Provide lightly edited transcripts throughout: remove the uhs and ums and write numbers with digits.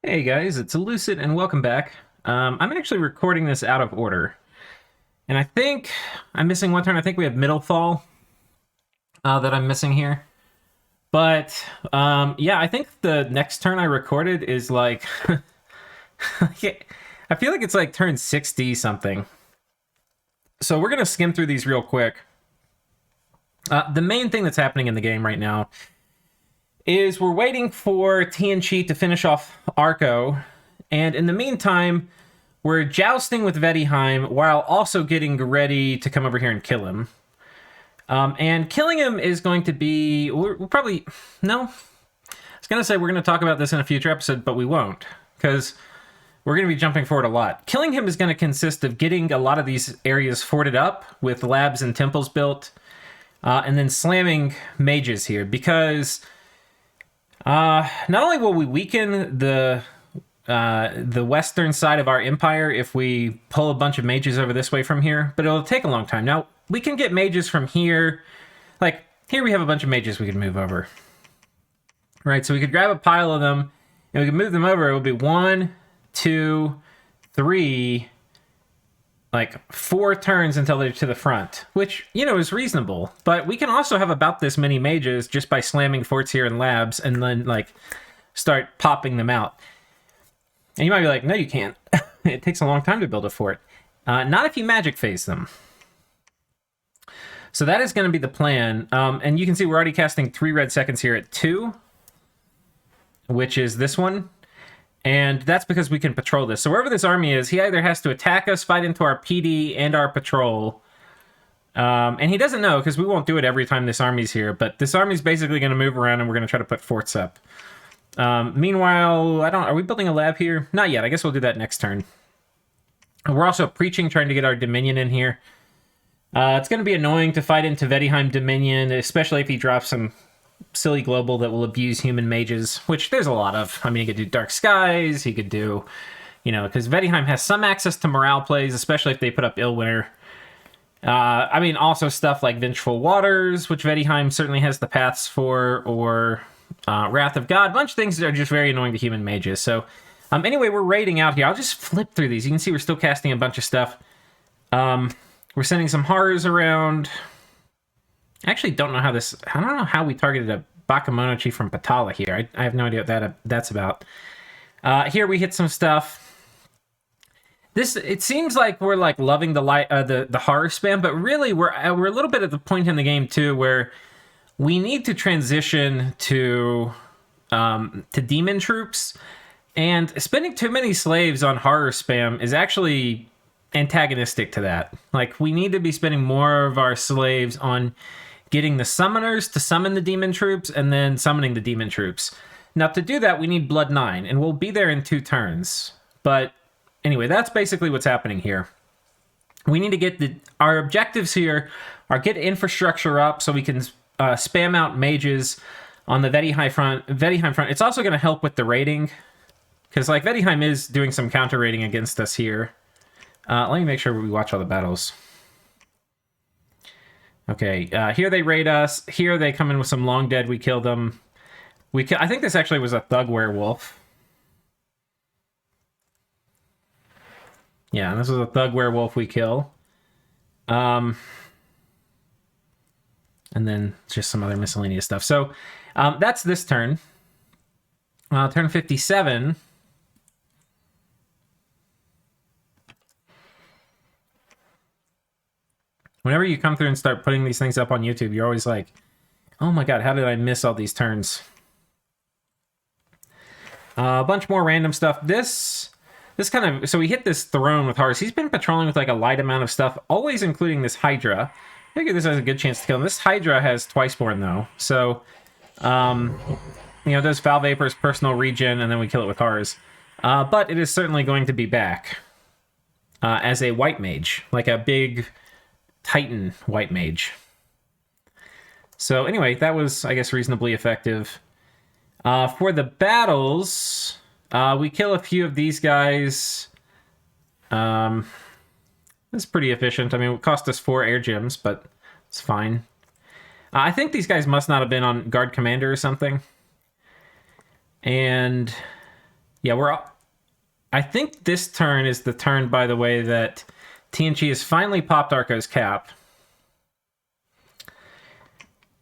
Hey guys, it's Lucid and welcome back. I'm actually recording this out of order. And I think I'm missing one turn. I think we have middle fall that I'm missing here. But yeah, I think the next turn I recorded is like... I feel like it's like turn 60 something. So we're going to skim through these real quick. The main thing that's happening in the game right now is we're waiting for TNG to finish off Arco. And in the meantime, we're jousting with Vaettiheim while also getting ready to come over here and kill him. And killing him is going to be... We'll probably... No. I was going to say we're going to talk about this in a future episode, but we won't. Because we're going to be jumping forward a lot. Killing him is going to consist of getting a lot of these areas forted up with labs and temples built. And then slamming mages here. Because not only will we weaken the western side of our empire if we pull a bunch of mages over this way from here, but it'll take a long time. Now, we can get mages from here. Like, here we have a bunch of mages we could move over. Right, so we could grab a pile of them, and we could move them over. It would be 1, 2, 3, like 4 turns until they're to the front, which, you know, is reasonable. But we can also have about this many mages just by slamming forts here in labs and then, like, start popping them out. And you might be like, no, you can't. It takes a long time to build a fort. Not if you magic phase them. So that is going to be the plan. And you can see we're already casting 3 red seconds here at 2, which is this one. And that's because we can patrol this. So wherever this army is, he either has to attack us, fight into our PD and our patrol. And he doesn't know, because we won't do it every time this army's here. But this army's basically going to move around, and we're going to try to put forts up. Meanwhile, are we building a lab here? Not yet. I guess we'll do that next turn. We're also preaching, trying to get our Dominion in here. It's going to be annoying to fight into Vaettiheim Dominion, especially if he drops some silly global that will abuse human mages, which there's a lot of. I mean, he could do Dark Skies, he could do, you know, because Vaettiheim has some access to morale plays, especially if they put up Ill Winter. I mean, also stuff like Vengeful Waters, which Vaettiheim certainly has the paths for, or Wrath of God. A bunch of things that are just very annoying to human mages. So, anyway, we're raiding out here. I'll just flip through these. You can see we're still casting a bunch of stuff. We're sending some horrors around. I actually don't know how this... I don't know how we targeted a Bakemonochi from Patala here. I have no idea what that's about. Here we hit some stuff. It seems like we're like loving the horror spam, but really we're a little bit at the point in the game too where we need to transition to demon troops, and spending too many slaves on horror spam is actually antagonistic to that. Like, we need to be spending more of our slaves on getting the summoners to summon the demon troops and then summoning the demon troops. Now, to do that, we need Blood 9, and we'll be there in 2 turns. But anyway, that's basically what's happening here. We need to get our objectives here are get infrastructure up so we can spam out mages on the Vaettiheim front. It's also going to help with the raiding, because like Vaettiheim is doing some counter raiding against us here. Let me make sure we watch all the battles. Okay, here they raid us. Here they come in with some long dead. We kill them. I think this actually was a thug werewolf. Yeah, this was a thug werewolf we kill. And then just some other miscellaneous stuff. So that's this turn. Turn 57. Whenever you come through and start putting these things up on YouTube, you're always like, oh my god, how did I miss all these turns? A bunch more random stuff. This kind of... So we hit this throne with Horus. He's been patrolling with like a light amount of stuff, always including this Hydra. I figure this has a good chance to kill him. This Hydra has Twiceborn, though. So, you know, does Foul Vapor's personal regen, and then we kill it with Horus. But it is certainly going to be back as a white mage, like a big Titan white mage. So anyway, that was, I guess, reasonably effective. For the battles, we kill a few of these guys. It's pretty efficient. I mean, it cost us 4 air gems, but it's fine. I think these guys must not have been on guard commander or something. And Yeah, I think this turn is the turn, by the way, that TNG has finally popped Arco's cap.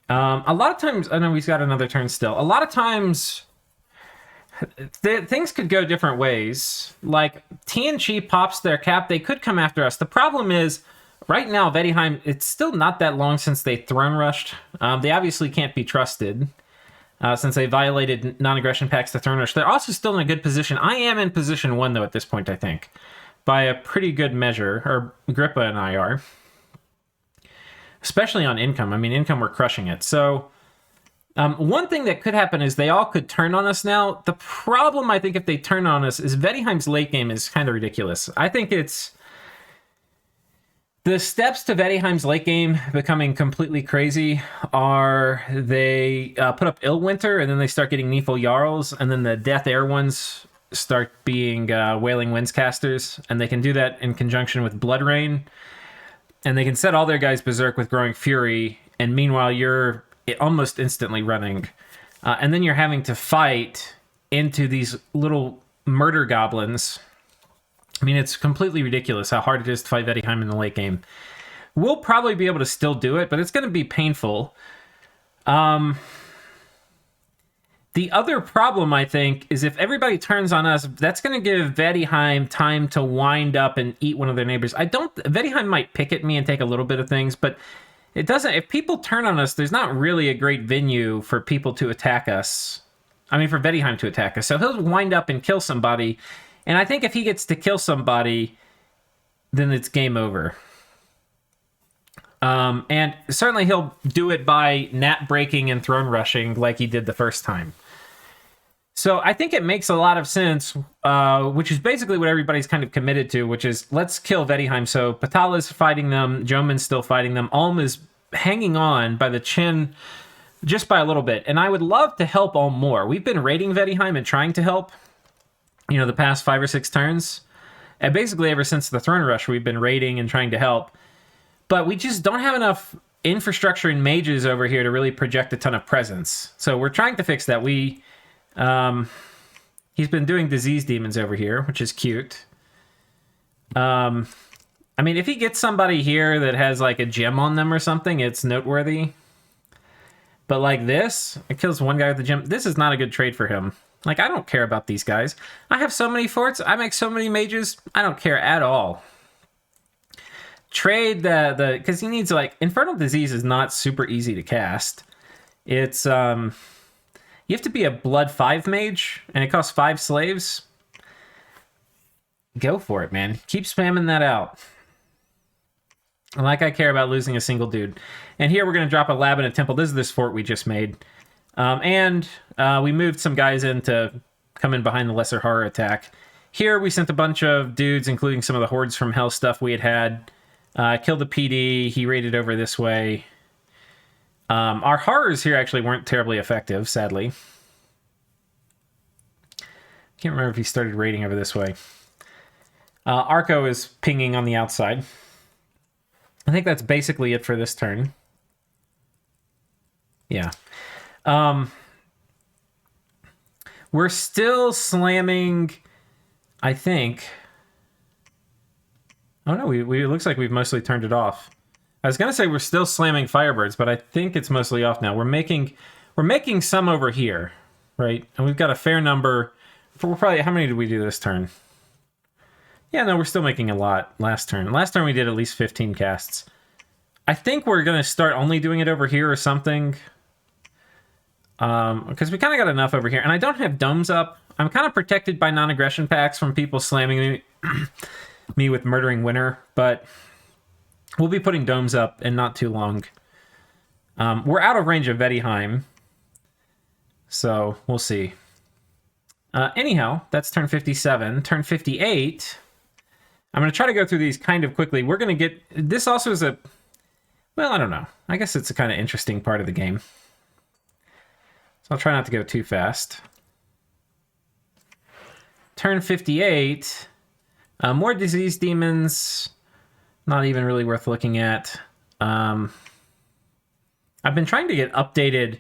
A lot of times, I know he's got another turn still. A lot of times, things could go different ways. Like, TNG pops their cap, they could come after us. The problem is, right now, Vaettiheim, it's still not that long since they throne rushed. They obviously can't be trusted, since they violated non-aggression pacts to throne rush. They're also still in a good position. I am in position 1, though, at this point, I think. By a pretty good measure, or Grippa and I are. Especially on income. I mean, income, we're crushing it. So, one thing that could happen is they all could turn on us now. The problem, I think, if they turn on us, is Vaettiheim's late game is kind of ridiculous. I think it's... The steps to Vaettiheim's late game becoming completely crazy are they put up Illwinter, and then they start getting Neefel Jarls, and then the Death Air ones start being Wailing Winds casters, and they can do that in conjunction with Blood Rain. And they can set all their guys berserk with Growing Fury, and meanwhile you're almost instantly running. And then you're having to fight into these little murder goblins. I mean, it's completely ridiculous how hard it is to fight Vaettiheim in the late game. We'll probably be able to still do it, but it's going to be painful. The other problem, I think, is if everybody turns on us, that's going to give Vaettiheim time to wind up and eat one of their neighbors. Vaettiheim might pick at me and take a little bit of things, but it doesn't. If people turn on us, there's not really a great venue for people to attack us. I mean, for Vaettiheim to attack us. So he'll wind up and kill somebody, and I think if he gets to kill somebody, then it's game over. And certainly he'll do it by nap breaking and throne rushing like he did the first time. So I think it makes a lot of sense, which is basically what everybody's kind of committed to, which is let's kill Vaettiheim. So Patala's fighting them, Joman's still fighting them, Ulm is hanging on by the chin just by a little bit. And I would love to help Ulm more. We've been raiding Vaettiheim and trying to help, the past 5 or 6 turns. And basically ever since the Throne Rush, we've been raiding and trying to help. But we just don't have enough infrastructure and mages over here to really project a ton of presence. So we're trying to fix that. He's been doing disease demons over here, which is cute. I mean, if he gets somebody here that has like a gem on them or something, it's noteworthy. But like this, it kills one guy with the gem. This is not a good trade for him. Like, I don't care about these guys. I have so many forts. I make so many mages. I don't care at all. Trade because he needs, like, Infernal Disease is not super easy to cast. It's, you have to be a Blood 5 mage, and it costs 5 slaves. Go for it, man. Keep spamming that out. Like I care about losing a single dude. And here we're going to drop a lab and a temple. This is this fort we just made. And we moved some guys in to come in behind the Lesser Horror attack. Here we sent a bunch of dudes, including some of the Hordes from Hell stuff we had. Killed the PD. He raided over this way. Our horrors here actually weren't terribly effective, sadly. Can't remember if he started raiding over this way. Arco is pinging on the outside. I think that's basically it for this turn. Yeah. We're still slamming, I think. Oh no, it looks like we've mostly turned it off. I was gonna say we're still slamming Firebirds, but I think it's mostly off now. We're making some over here, right? And we've got a fair number. We're probably, how many did we do this turn? Yeah, no, we're still making a lot last turn. Last turn we did at least 15 casts. I think we're gonna start only doing it over here or something. Because we kind of got enough over here. And I don't have domes up. I'm kind of protected by non-aggression packs from people slamming me with Murdering Winter, but we'll be putting domes up in not too long. We're out of range of Vaettiheim, so we'll see. Anyhow, that's turn 57. Turn 58, I'm going to try to go through these kind of quickly. We're going to get... This also is a... Well, I don't know. I guess it's a kind of interesting part of the game. So I'll try not to go too fast. Turn 58. More disease demons. Not even really worth looking at. I've been trying to get updated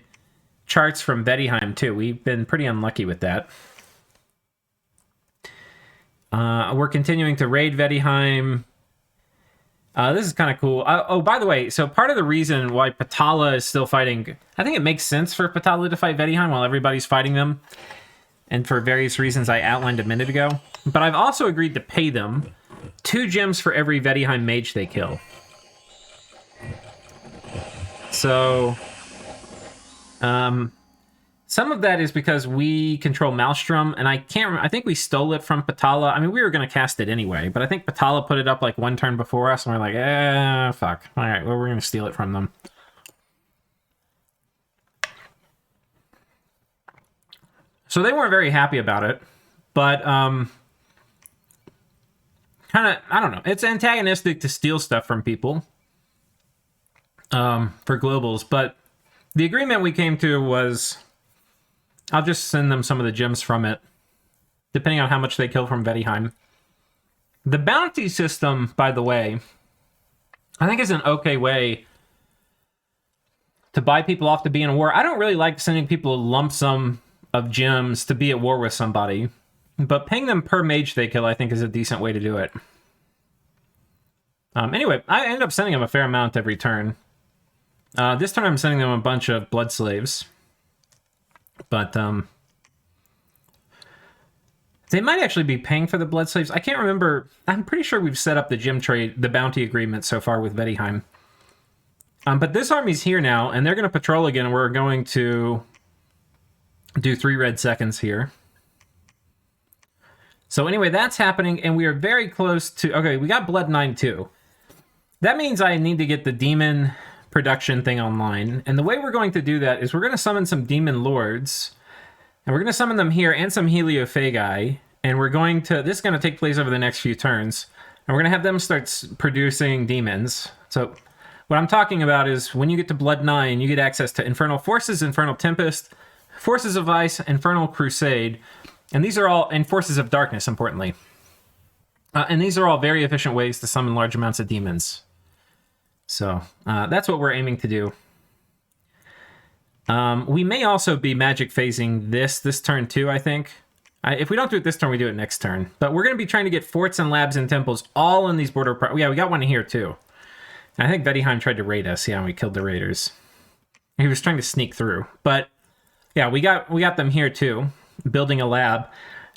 charts from Vaettiheim too. We've been pretty unlucky with that. We're continuing to raid Vaettiheim. This is kind of cool. Oh, by the way, so part of the reason why Patala is still fighting... I think it makes sense for Patala to fight Vaettiheim while everybody's fighting them. And for various reasons I outlined a minute ago. But I've also agreed to pay them 2 gems for every Vaettiheim mage they kill. So... some of that is because we control Maelstrom, and I can't remember, I think we stole it from Patala. I mean, we were going to cast it anyway, but I think Patala put it up like 1 turn before us, and we're like, fuck. Alright, well, we're going to steal it from them. So they weren't very happy about it, but, kind of, I don't know. It's antagonistic to steal stuff from people, for globals, but the agreement we came to was... I'll just send them some of the gems from it, depending on how much they kill from Vaettiheim. The bounty system, by the way, I think is an okay way to buy people off to be in a war. I don't really like sending people a lump sum of gems to be at war with somebody, but paying them per mage they kill, I think, is a decent way to do it. Anyway, I end up sending them a fair amount every turn. This turn I'm sending them a bunch of blood slaves. But, they might actually be paying for the blood slaves. I can't remember. I'm pretty sure we've set up the gem trade, the bounty agreement so far with Vaettiheim. But this army's here now, and they're going to patrol again, and we're going to do 3 red seconds here. So anyway, that's happening, and we are very close to... Okay, we got Blood 9 too. That means I need to get the demon... production thing online, and the way we're going to do that is we're going to summon some demon lords, and we're going to summon them here and some heliophagai, and we're going to... This is going to take place over the next few turns, and we're going to have them start producing demons. So what I'm talking about is when you get to Blood 9, you get access to Infernal Forces, Infernal Tempest, Forces of Ice, Infernal Crusade, and these are all... and Forces of Darkness, importantly. And these are all very efficient ways to summon large amounts of demons. So, that's what we're aiming to do. We may also be magic phasing this turn too, I think. If we don't do it this turn, we do it next turn. But we're going to be trying to get forts and labs and temples all in these border... Yeah, we got one here too. And I think Vaettiheim tried to raid us. Yeah, and we killed the raiders. He was trying to sneak through. But, yeah, we got them here too, building a lab.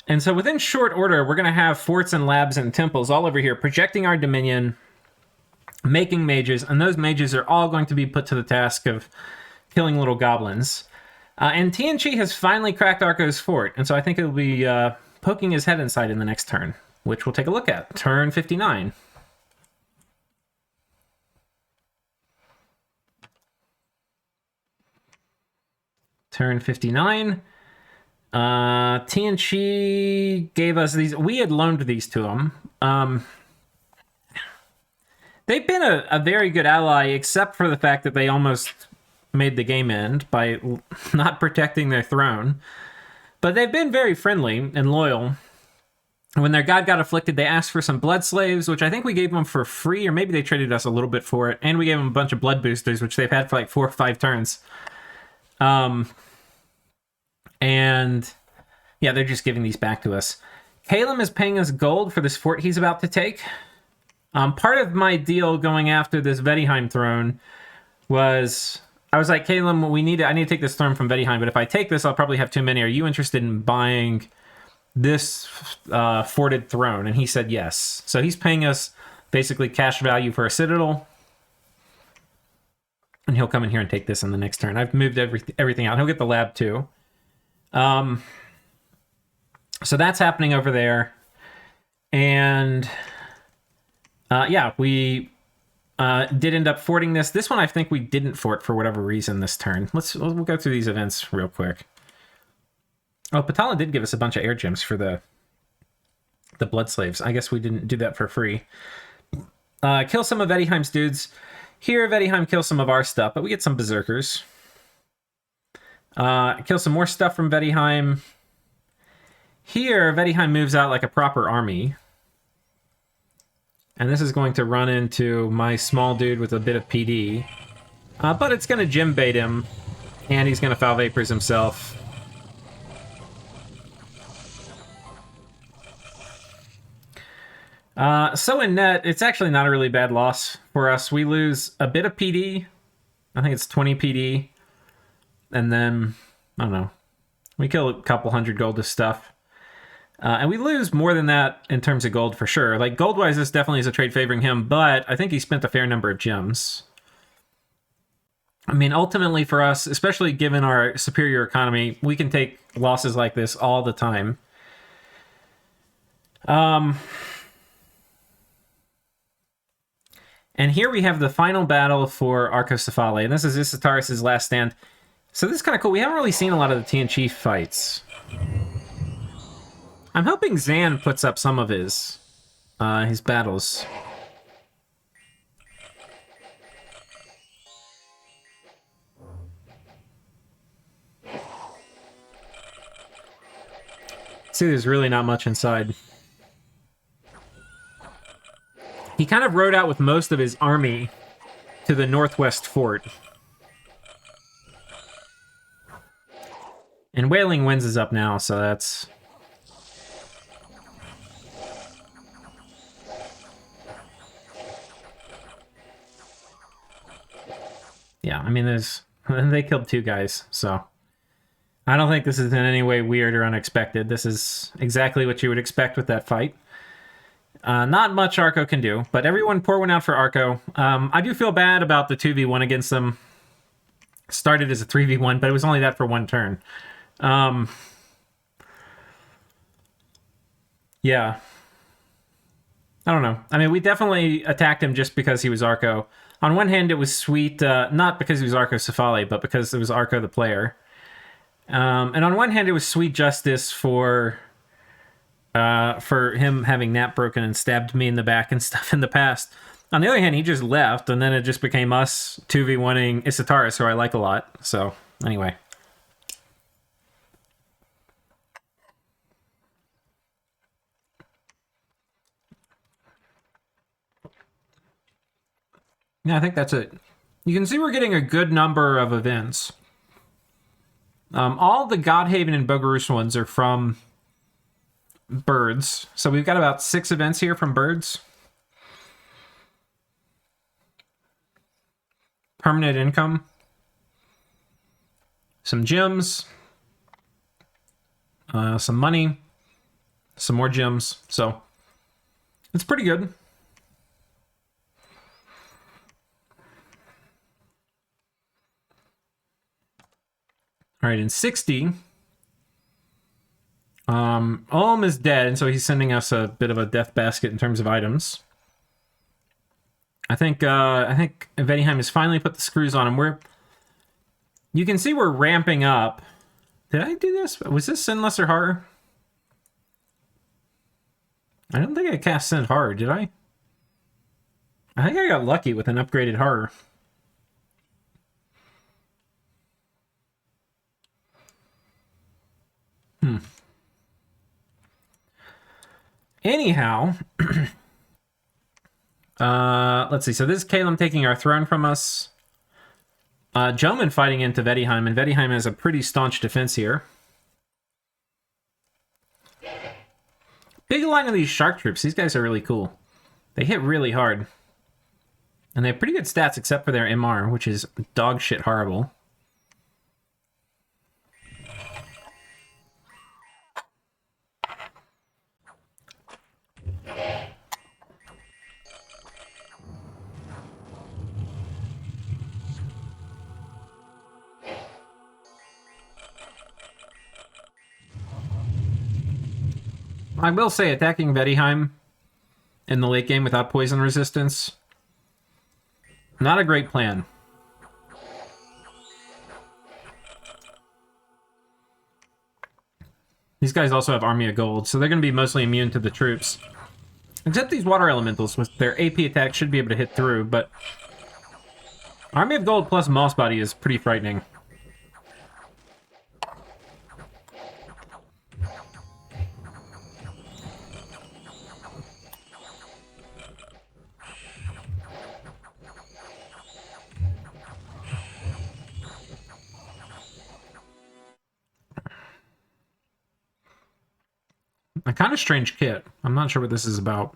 And so within short order, we're going to have forts and labs and temples all over here, projecting our dominion... making mages, and those mages are all going to be put to the task of killing little goblins. And Tianchi has finally cracked Arco's fort, and so I think it'll be poking his head inside in the next turn, which we'll take a look at. Turn 59. Turn 59. Tianchi gave us these... We had loaned these to him. They've been a very good ally, except for the fact that they almost made the game end by not protecting their throne. But they've been very friendly and loyal. When their god got afflicted, they asked for some blood slaves, which I think we gave them for free, or maybe they traded us a little bit for it. And we gave them a bunch of blood boosters, which they've had for like 4 or 5 turns. And yeah, they're just giving these back to us. Calum is paying us gold for this fort he's about to take. Part of my deal going after this Vaettiheim throne was, I was like, Calum, I need to take this throne from Vaettiheim, but if I take this, I'll probably have too many. Are you interested in buying this forted throne? And he said yes. So he's paying us basically cash value for a citadel. And he'll come in here and take this in the next turn. I've moved everything out. He'll get the lab too. So that's happening over there. And... yeah, we did end up forting this. This one I think we didn't fort for whatever reason this turn. We'll go through these events real quick. Oh, Patala did give us a bunch of air gems for the blood slaves. I guess we didn't do that for free. Kill some of Vaettiheim's dudes. Here, Vaettiheim kills some of our stuff, but we get some berserkers. Kill some more stuff from Vaettiheim. Here, Vaettiheim moves out like a proper army. And this is going to run into my small dude with a bit of PD. But it's going to gem bait him. And he's going to foul vapors himself. So in net, it's actually not a really bad loss for us. We lose a bit of PD. I think it's 20 PD. And then, I don't know, we kill a couple hundred gold to stuff. And we lose more than that in terms of gold for sure. Like, gold-wise, this definitely is a trade favoring him, but I think he spent a fair number of gems. I mean, ultimately for us, especially given our superior economy, we can take losses like this all the time. And here we have the final battle for Arco Cephale, and this is Isataris' last stand. So this is kind of cool. We haven't really seen a lot of the TNT fights. I'm hoping Zan puts up some of his battles. See, there's really not much inside. He kind of rode out with most of his army to the northwest fort. And Wailing Winds is up now, so that's... Yeah, I mean, they killed 2 guys, so... I don't think this is in any way weird or unexpected. This is exactly what you would expect with that fight. Not much Arco can do, but everyone pour one out for Arco. I do feel bad about the 2v1 against them. Started as a 3v1, but it was only that for 1 turn. Yeah. I don't know. I mean, we definitely attacked him just because he was Arco. On one hand, it was sweet, not because he was Arco Cephale, but because it was Arco the player. And on one hand, it was sweet justice for him having Nap broken and stabbed me in the back and stuff in the past. On the other hand, he just left, and then it just became us 2v1ing Isataris, who I like a lot. So, anyway. Yeah, I think that's it. You can see we're getting a good number of events. All the Godhaven and Bogarus ones are from birds. So we've got about 6 events here from birds. Permanent income. Some gems. Some money. Some more gems. So it's pretty good. All right, in 60, Olm is dead, and so he's sending us a bit of a death basket in terms of items. I think Vaettiheim has finally put the screws on him. You can see we're ramping up. Did I do this? Was this Sin Lesser Horror? I don't think I cast Sin Horror, did I? I think I got lucky with an upgraded Horror. Anyhow, let's see. So this is Caleb taking our throne from us. Jomon fighting into Vaettiheim, and Vaettiheim has a pretty staunch defense here. Big line of these shark troops. These guys are really cool. They hit really hard. And they have pretty good stats except for their MR, which is dog shit horrible. I will say, attacking Vaettiheim in the late game without poison resistance, not a great plan. These guys also have Army of Gold, so they're going to be mostly immune to the troops. Except these water elementals, with their AP attack, should be able to hit through, but Army of Gold plus Moss Body is pretty frightening. A kind of strange kit. I'm not sure what this is about.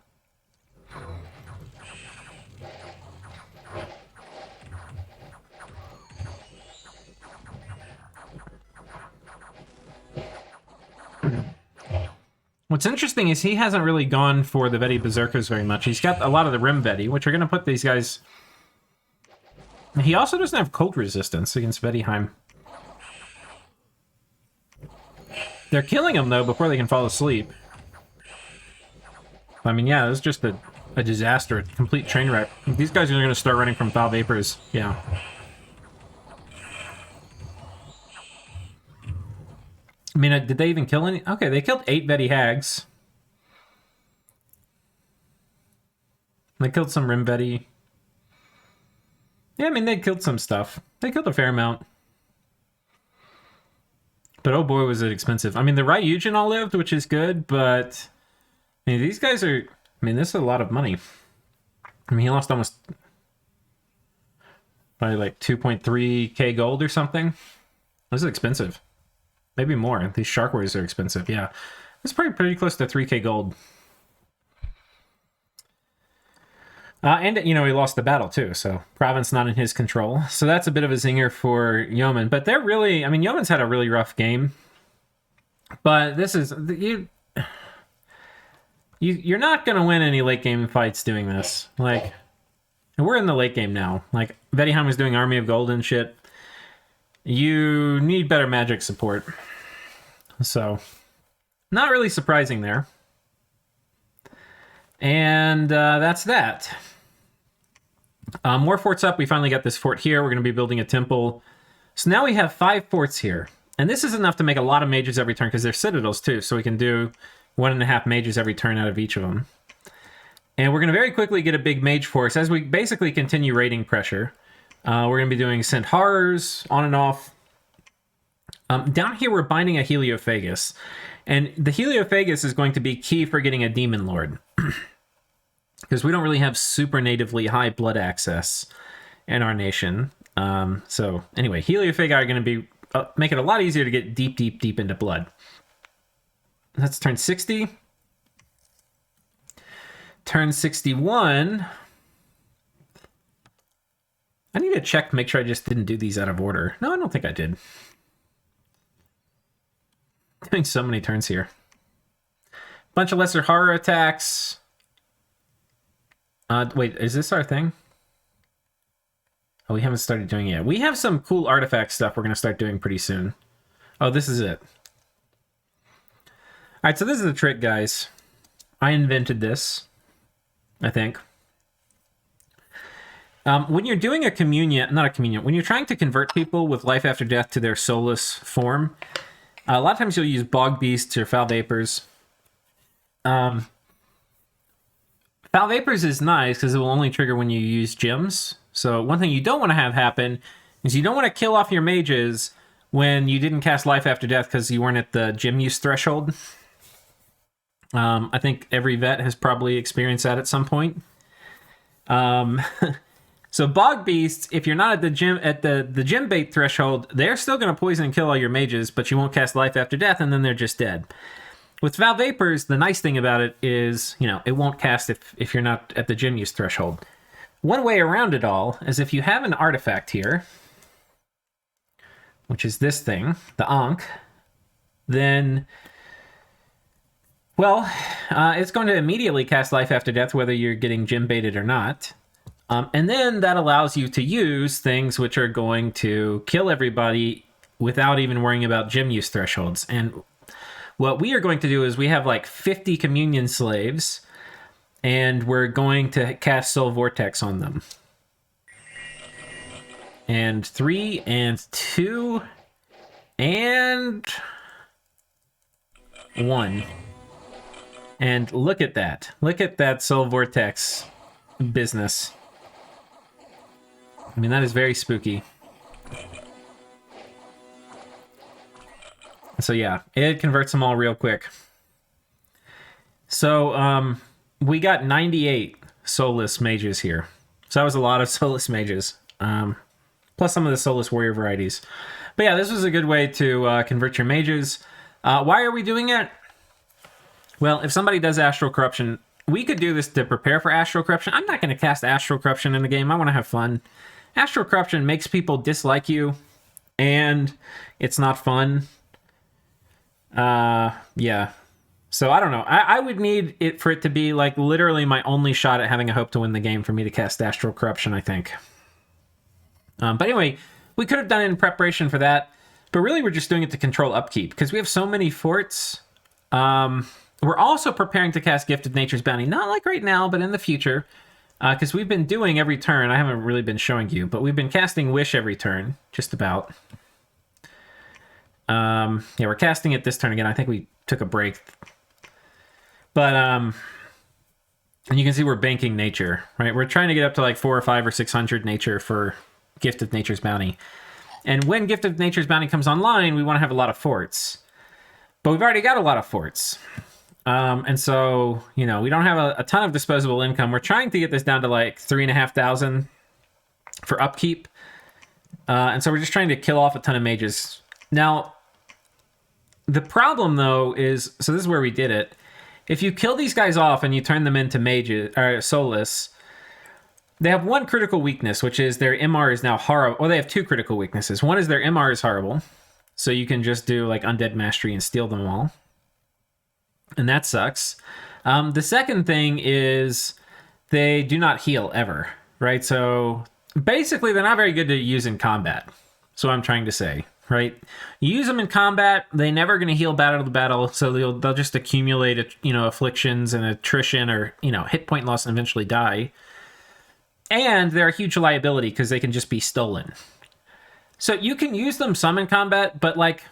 What's interesting is he hasn't really gone for the Veti Berserkers very much. He's got a lot of the Rim Veti, which are going to put these guys... He also doesn't have cold resistance against Vaettiheim. They're killing him, though, before they can fall asleep. I mean, yeah, it was just a disaster, a complete train wreck. These guys are going to start running from Foul Vapors. Yeah. I mean, did they even kill any? Okay, they killed 8 Veti Hags. They killed some Rim Veti. Yeah, I mean, they killed some stuff. They killed a fair amount. But oh boy, was it expensive. I mean, the Ryujin all lived, which is good, but... I mean, these guys are... I mean, this is a lot of money. I mean, he lost almost... probably like 2.3k gold or something. This is expensive. Maybe more. These Shark Warriors are expensive, yeah. It's probably pretty close to 3k gold. And, you know, he lost the battle, too, so province not in his control. So that's a bit of a zinger for Yeoman. But they're really... I mean, Yeoman's had a really rough game. But this is... You're not going to win any late-game fights doing this. Like, we're in the late game now. Like, Vaettiheim was doing Army of Gold and shit. You need better magic support. So, not really surprising there. And that's that. More forts up. We finally got this fort here. We're going to be building a temple. So now we have 5 forts here. And this is enough to make a lot of mages every turn, because they're citadels too. So we can do 1.5 mages every turn out of each of them. And we're going to very quickly get a big mage force as we basically continue raiding pressure. We're going to be doing Sent Horrors on and off. Down here, we're binding a Heliophagus. And the Heliophagus is going to be key for getting a Demon Lord. Because we don't really have super natively high blood access in our nation. So anyway, Heliophagi are going to be make it a lot easier to get deep, deep, deep into blood. That's turn 60. Turn 61. I need to check to make sure I just didn't do these out of order. No, I don't think I did. Doing so many turns here. Bunch of lesser horror attacks. Wait, is this our thing? Oh, we haven't started doing it yet. We have some cool artifact stuff we're going to start doing pretty soon. Oh, this is it. All right, so this is the trick, guys. I invented this, I think. When you're doing a communion, not a communion, when you're trying to convert people with life after death to their soulless form, a lot of times you'll use Bog Beasts or Foul Vapors. Foul Vapors is nice because it will only trigger when you use gems. So one thing you don't want to have happen is you don't want to kill off your mages when you didn't cast life after death because you weren't at the gem use threshold. I think every vet has probably experienced that at some point. So Bog Beasts, if you're not at the gem bait threshold, they're still going to poison and kill all your mages, but you won't cast life after death, and then they're just dead. With Foul Vapors, the nice thing about it is, you know, it won't cast if you're not at the gem use threshold. One way around it all is if you have an artifact here, which is this thing, the Ankh, then, well, it's going to immediately cast life after death, whether you're getting gem baited or not. And then that allows you to use things which are going to kill everybody without even worrying about gem use thresholds. And what we are going to do is we have like 50 communion slaves, and we're going to cast Soul Vortex on them. And 3 and 2 and 1. And look at that. Look at that Soul Vortex business. I mean, that is very spooky. So yeah, it converts them all real quick. So we got 98 soulless mages here. So that was a lot of soulless mages. Plus some of the soulless warrior varieties. But yeah, this was a good way to convert your mages. Why are we doing it? Well, if somebody does Astral Corruption, we could do this to prepare for Astral Corruption. I'm not going to cast Astral Corruption in the game. I want to have fun. Astral Corruption makes people dislike you, and it's not fun. Yeah. So I don't know. I would need it for it to be like literally my only shot at having a hope to win the game for me to cast Astral Corruption, I think. But anyway, we could have done it in preparation for that. But really, we're just doing it to control upkeep because we have so many forts. We're also preparing to cast Gift of Nature's Bounty. Not like right now, but in the future. Because we've been doing every turn. I haven't really been showing you, but we've been casting Wish every turn. Just about. Yeah, we're casting it this turn again. I think we took a break. But, and you can see we're banking Nature, right? We're trying to get up to like 400 or 500 or 600 Nature for Gift of Nature's Bounty. And when Gift of Nature's Bounty comes online, we want to have a lot of forts. But we've already got a lot of forts. And so, you know, we don't have a ton of disposable income. We're trying to get this down to like 3,500 for upkeep. And so we're just trying to kill off a ton of mages. Now, the problem, though, is... So this is where we did it. If you kill these guys off and you turn them into mages or soulless, they have one critical weakness, which is their MR is now horrible. Well, they have two critical weaknesses. One is their MR is horrible, so you can just do like Undead Mastery and steal them all, and that sucks. The second thing is they do not heal ever, right? So basically, they're not very good to use in combat. So I'm trying to say. Right, you use them in combat. They're never going to heal battle to battle, so they'll just accumulate, afflictions and attrition, or hit point loss, and eventually die. And they're a huge liability because they can just be stolen. So you can use them some in combat, but like,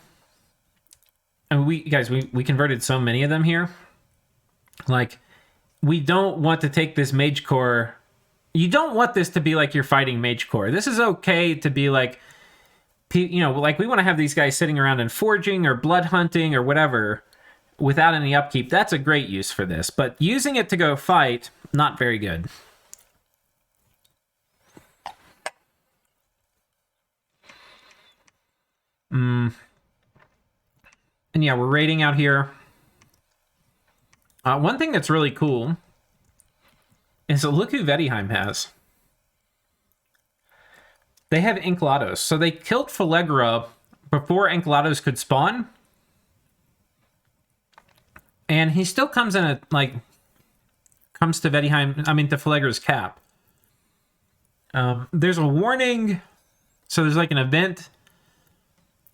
and we converted so many of them here. Like, we don't want to take this Mage Core. You don't want this to be like you're fighting Mage Core. This is okay to be like. Like we want to have these guys sitting around and forging or blood hunting or whatever without any upkeep. That's a great use for this. But using it to go fight, not very good. And yeah, we're raiding out here. One thing that's really cool is look who Vaettiheim has. They have Enklados. So they killed Felegra before Enklados could spawn. And he still comes in comes to Vaettiheim, to Felegra's cap. There's a warning. So there's like an event.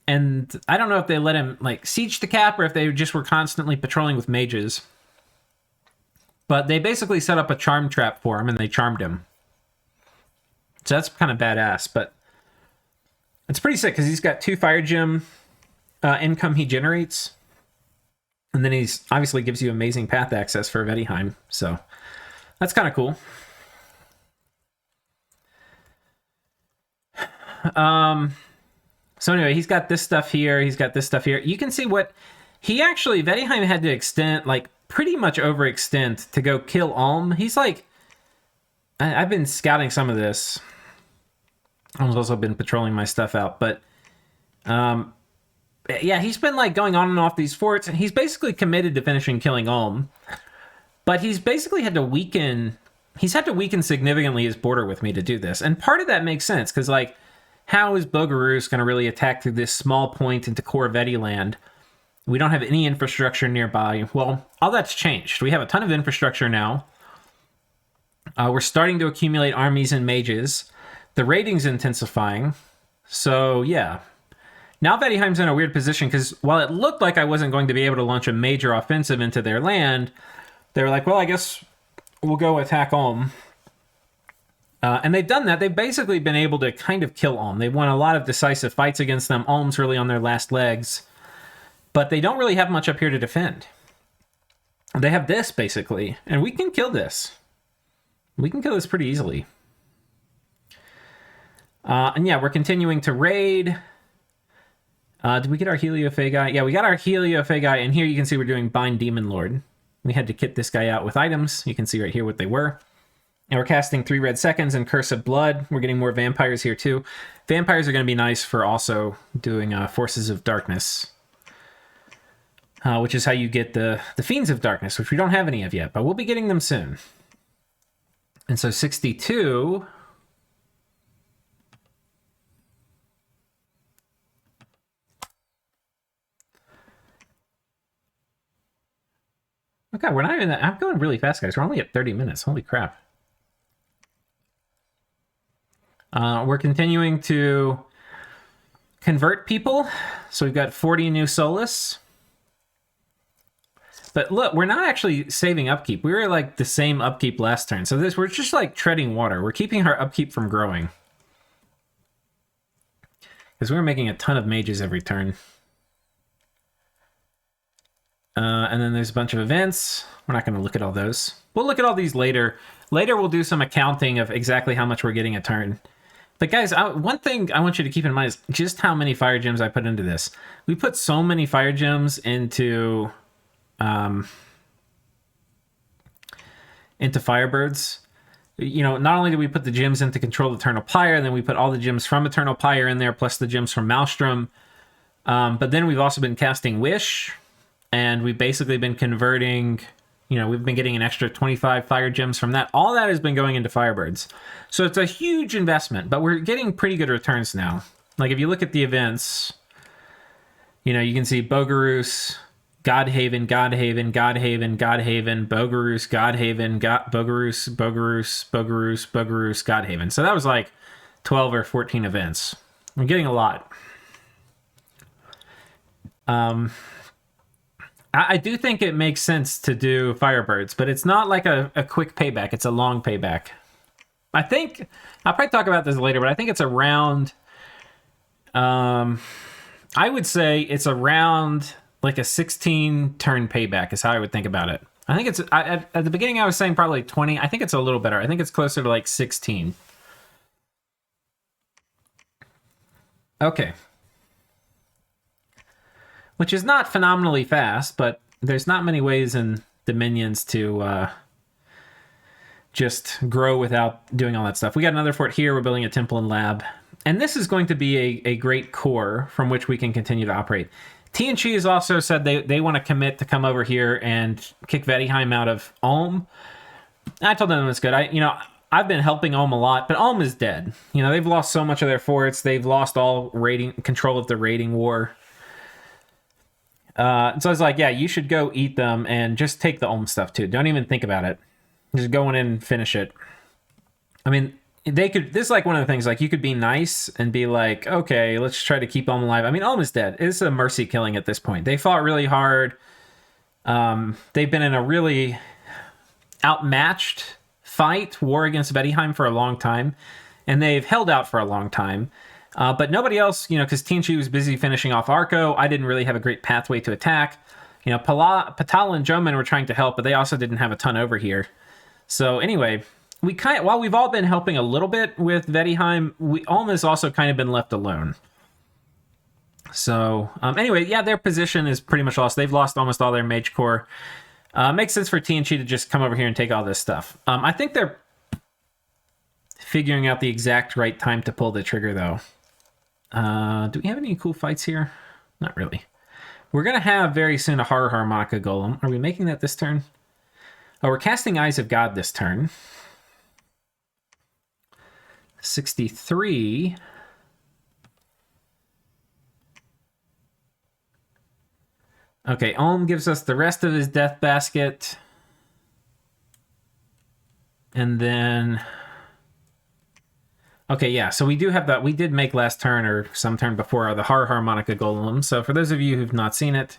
And I don't know if they let him siege the cap or if they just were constantly patrolling with mages. But they basically set up a charm trap for him and they charmed him. So that's kind of badass, but it's pretty sick because he's got 2 Fire Gem income he generates. And then he's obviously gives you amazing path access for Vaettiheim. So that's kind of cool. So anyway, he's got this stuff here. He's got this stuff here. You can see what he actually, Vaettiheim had to extend, pretty much overextend to go kill Ulm. He's I've been scouting some of this. I've also been patrolling my stuff out, but yeah, he's been going on and off these forts, and he's basically committed to finishing killing Ulm. But he's basically had to weaken. He's had to weaken significantly his border with me to do this, and part of that makes sense because how is Bogarus going to really attack through this small point into core Vaettiland? We don't have any infrastructure nearby. Well, all that's changed. We have a ton of infrastructure now. We're starting to accumulate armies and mages. The raiding's intensifying. So, yeah. Now Vaettiheim's in a weird position, because while it looked like I wasn't going to be able to launch a major offensive into their land, they were like, well, I guess we'll go attack Ulm. And they've done that. They've basically been able to kind of kill Ulm. They've won a lot of decisive fights against them. Ulm's really on their last legs. But they don't really have much up here to defend. They have this, basically. And we can kill this. We can kill this pretty easily. And yeah, we're continuing to raid. Did we get our Heliophagi? Yeah, we got our Heliophagi, and here you can see we're doing Bind Demon Lord. We had to kit this guy out with items. You can see right here what they were. And we're casting 3 red seconds and Curse of Blood. We're getting more vampires here too. Vampires are going to be nice for also doing Forces of Darkness. Which is how you get the Fiends of Darkness, which we don't have any of yet, but we'll be getting them soon. And so 62... Okay, we're not even that. I'm going really fast, guys. We're only at 30 minutes. Holy crap. We're continuing to convert people. So we've got 40 new Solus. But look, we're not actually saving upkeep. We were like the same upkeep last turn. So we're just like treading water. We're keeping our upkeep from growing. Because we're making a ton of mages every turn. And then there's a bunch of events. We're not going to look at all those. We'll look at all these later. Later we'll do some accounting of exactly how much we're getting a turn. But guys, one thing I want you to keep in mind is just how many fire gems I put into this. We put so many fire gems into Firebirds. You know, not only did we put the gems into Control Eternal Pyre, then we put all the gems from Eternal Pyre in there, plus the gems from Maelstrom. But then we've also been casting Wish, and we've basically been converting, you know, we've been getting an extra 25 fire gems from that. All that has been going into Firebirds. So it's a huge investment, but we're getting pretty good returns now. Like if you look at the events, you know, you can see Bogarus, Godhaven, Godhaven, Godhaven, Godhaven, Bogarus, Godhaven, Bogarus, Bogarus, Bogarus, Bogarus, Godhaven. So that was like 12 or 14 events. I'm getting a lot. I do think it makes sense to do Firebirds, but it's not like a quick payback. It's a long payback. I think, I'll probably talk about this later, but I think it's around, I would say it's around like a 16 turn payback is how I would think about it. I think it's, at the beginning I was saying probably 20. I think it's a little better. I think it's closer to like 16. Okay. Which is not phenomenally fast, but there's not many ways in Dominions to just grow without doing all that stuff. We got another fort here. We're building a temple and lab. And this is going to be a great core from which we can continue to operate. TNC has also said they want to commit to come over here and kick Vaettiheim out of Ulm. I told them it's good. I've been helping Ulm a lot, but Ulm is dead. You know, they've lost so much of their forts. They've lost all control of the raiding war. So I was like, yeah, you should go eat them and just take the Ulm stuff too. Don't even think about it. Just go in and finish it. I mean, this is like one of the things, like you could be nice and be like, okay, let's try to keep Ulm alive. I mean, Ulm is dead. It's a mercy killing at this point. They fought really hard. They've been in a really outmatched war against Vaettiheim for a long time, and they've held out for a long time. But nobody else, you know, because Tianchi was busy finishing off Arco. I didn't really have a great pathway to attack. You know, Patala and Joman were trying to help, but they also didn't have a ton over here. So anyway, while we've all been helping a little bit with Vaettiheim, Ulm has also kind of been left alone. So anyway, yeah, their position is pretty much lost. They've lost almost all their mage core. Makes sense for TNC to just come over here and take all this stuff. I think they're figuring out the exact right time to pull the trigger, though. Do we have any cool fights here? Not really. We're going to have very soon a Horror Harmonica Golem. Are we making that this turn? Oh, we're casting Eyes of God this turn. 63. Okay, Ulm gives us the rest of his Death Basket. And then... Okay, yeah, so we do have that. We did make last turn, or some turn before, the Horror Harmonica Golem. So for those of you who've not seen it,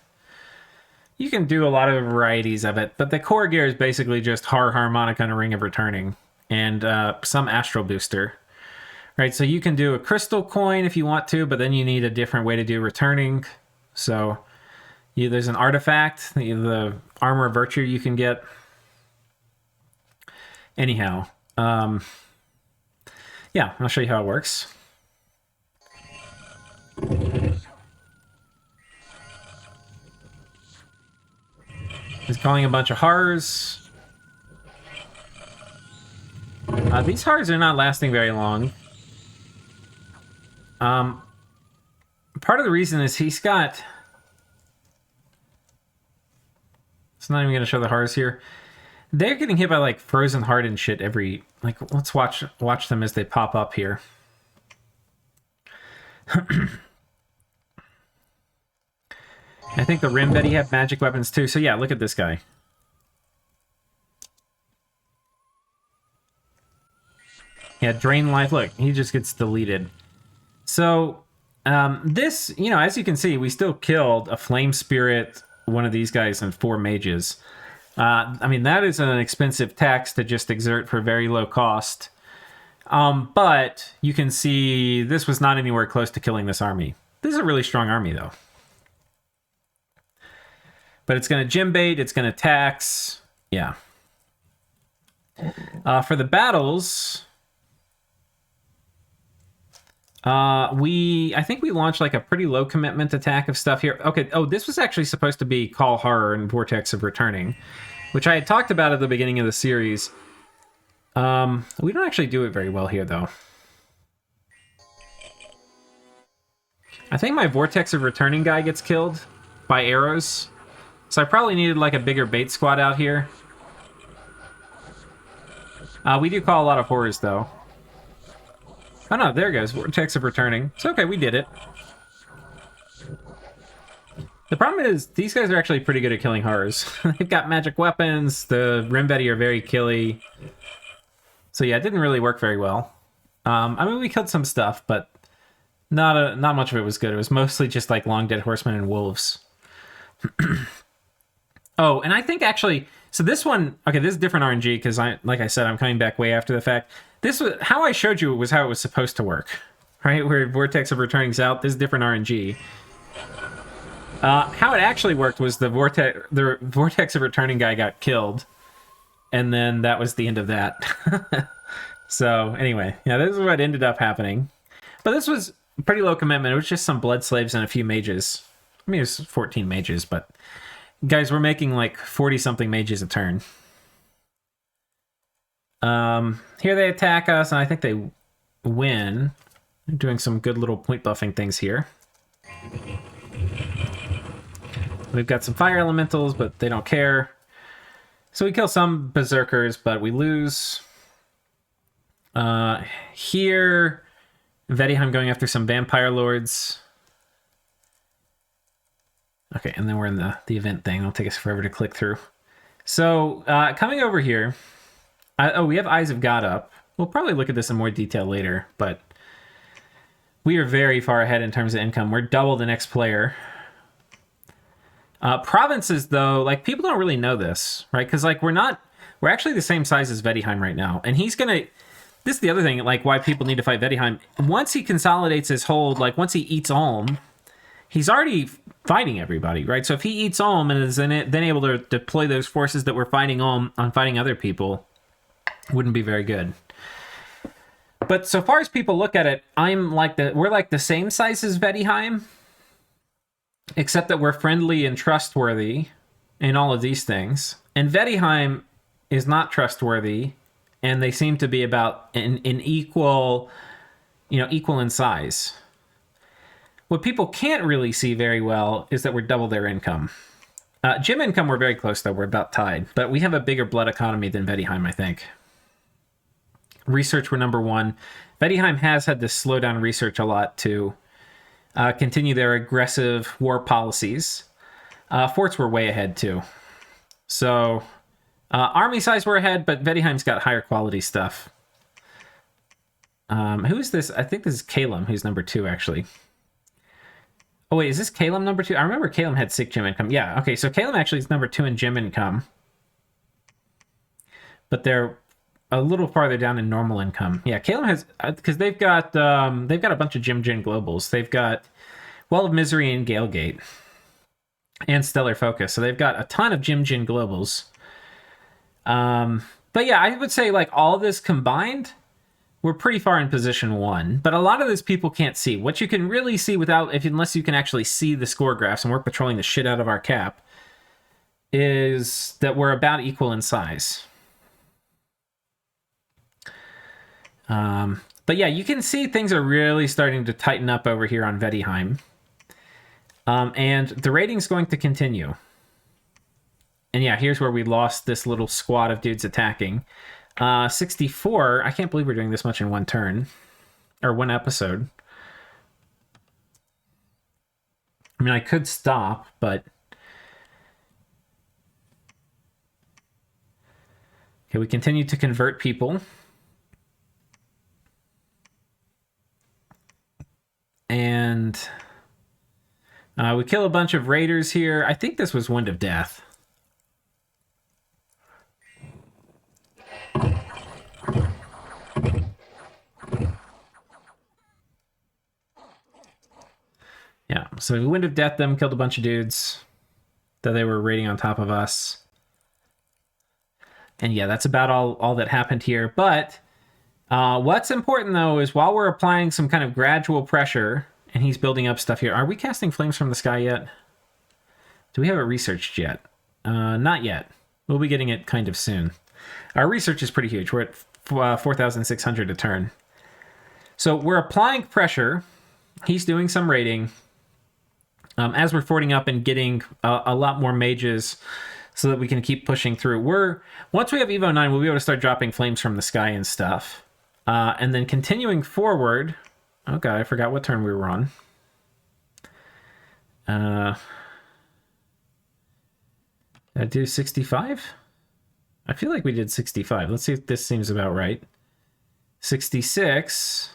you can do a lot of varieties of it. But the core gear is basically just Horror Harmonica and a Ring of Returning. And some Astral Booster. Right, so you can do a Crystal Coin if you want to, but then you need a different way to do Returning. So there's an Artifact, the Armor of Virtue you can get. Anyhow, yeah, I'll show you how it works. He's calling a bunch of horrors. These horrors are not lasting very long. Part of the reason is he's got... It's not even going to show the horrors here. They're getting hit by, like, Frozen Heart and shit every... Like, let's watch them as they pop up here. I think the Rim Betty have magic weapons, too. So, yeah, look at this guy. Yeah, drain life. Look, he just gets deleted. So this, you know, as you can see, we still killed a flame spirit, one of these guys, and 4 mages. I mean, that is an expensive tax to just exert for very low cost. But you can see this was not anywhere close to killing this army. This is a really strong army, though. But it's going to gym bait, it's going to tax. Yeah. For the battles, I think we launched like a pretty low commitment attack of stuff here. Okay, oh, this was actually supposed to be Call Horror and Vortex of Returning, which I had talked about at the beginning of the series. We don't actually do it very well here, though. I think my Vortex of Returning guy gets killed by arrows. So I probably needed like a bigger bait squad out here. We do call a lot of horrors, though. Oh no, there it goes. Vortex of Returning. It's okay, we did it. The problem is, these guys are actually pretty good at killing horrors. They've got magic weapons, the Rimbetti are very killy. So yeah, it didn't really work very well. I mean, we killed some stuff, but not much of it was good. It was mostly just like long dead horsemen and wolves. Oh, and I think actually, so this one, okay, this is different RNG because like I said, I'm coming back way after the fact. This was how I showed you was how it was supposed to work, right? Where Vortex of Returning's out. This is different RNG. How it actually worked was the Vortex of Returning guy got killed, and then that was the end of that. So anyway, yeah, this is what ended up happening. But this was pretty low commitment. It was just some blood slaves and a few mages. I mean, it was 14 mages, but guys, we're making like 40-something mages a turn. Here they attack us, and I think they win. They're doing some good little point buffing things here. We've got some fire elementals, but they don't care. So we kill some berserkers, but we lose. Here, Vaettiheim going after some vampire lords. Okay, and then we're in the event thing. It'll take us forever to click through. So, coming over here... oh, we have Eyes of God up. We'll probably look at this in more detail later, but... we are very far ahead in terms of income. We're double the next player. Provinces, though, like, people don't really know this, right? Because, like, we're actually the same size as Vaettiheim right now. And he's gonna... this is the other thing, like, why people need to fight Vaettiheim. Once he consolidates his hold, like, once he eats Ulm... he's already fighting everybody, right? So if he eats Ulm and is then able to deploy those forces that were fighting Ulm on fighting other people, wouldn't be very good. But so far as people look at it, we're like the same size as Vaettiheim, except that we're friendly and trustworthy in all of these things. And Vaettiheim is not trustworthy, and they seem to be about in equal, equal in size. What people can't really see very well is that we're double their income. Gym income, we're very close, though. We're about tied. But we have a bigger blood economy than Vaettiheim, I think. Research, we're number 1. Vaettiheim has had to slow down research a lot to continue their aggressive war policies. Forts were way ahead, too. So, army size, we're ahead, but Vaettiheim's got higher quality stuff. Who is this? I think this is Calum, who's number 2, actually. Oh, wait, is this Calum number 2? I remember Calum had sick gym income. Yeah, okay, so Calum actually is number 2 in gym income. But they're a little farther down in normal income. Yeah, Calum has... because they've got a bunch of gym globals. They've got Well of Misery and Galegate. And Stellar Focus. So they've got a ton of gym globals. But yeah, I would say, like, all this combined... we're pretty far in position 1, but a lot of this people can't see. What you can really see unless you can actually see the score graphs, and we're patrolling the shit out of our cap, is that we're about equal in size. But yeah, you can see things are really starting to tighten up over here on Vaettiheim. And the rating's going to continue. And yeah, here's where we lost this little squad of dudes attacking. 64, I can't believe we're doing this much in one turn. Or one episode. I mean, I could stop, but... okay, we continue to convert people. And we kill a bunch of raiders here. I think this was Wind of Death. Yeah, so Wind of Death them, killed a bunch of dudes that they were raiding on top of us. And yeah, that's about all that happened here. But what's important, though, is while we're applying some kind of gradual pressure, and he's building up stuff here. Are we casting flames from the sky yet? Do we have it researched yet? Not yet. We'll be getting it kind of soon. Our research is pretty huge. We're at 4,600 a turn. So we're applying pressure. He's doing some raiding. As we're forwarding up and getting a lot more mages so that we can keep pushing through. Once we have Evo 9, we'll be able to start dropping flames from the sky and stuff. And then continuing forward... Oh god, I forgot what turn we were on. Did I do 65? I feel like we did 65. Let's see if this seems about right. 66...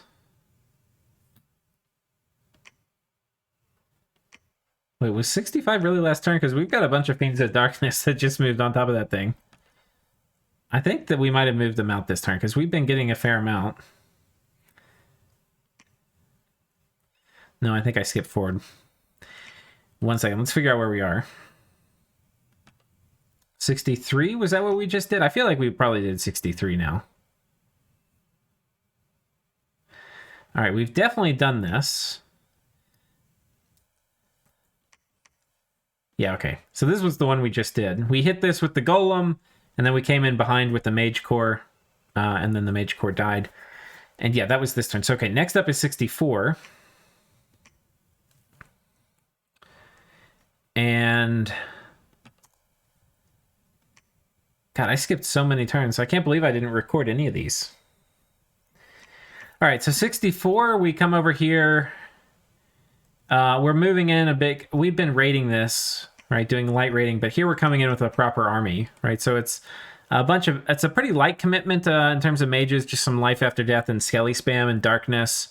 Wait, was 65 really last turn? Because we've got a bunch of Fiends of Darkness that just moved on top of that thing. I think that we might have moved them out this turn, because we've been getting a fair amount. No, I think I skipped forward. 1 second, let's figure out where we are. 63, was that what we just did? I feel like we probably did 63 now. All right, we've definitely done this. Yeah, okay. So this was the one we just did. We hit this with the Golem, and then we came in behind with the Mage Core, and then the Mage Core died. And yeah, that was this turn. So, okay, next up is 64. And... God, I skipped so many turns. I can't believe I didn't record any of these. All right, so 64, we come over here... we're moving in a bit. We've been raiding this, right? Doing light raiding, but here we're coming in with a proper army, right? So it's it's a pretty light commitment in terms of mages, just some life after death and skelly spam and darkness,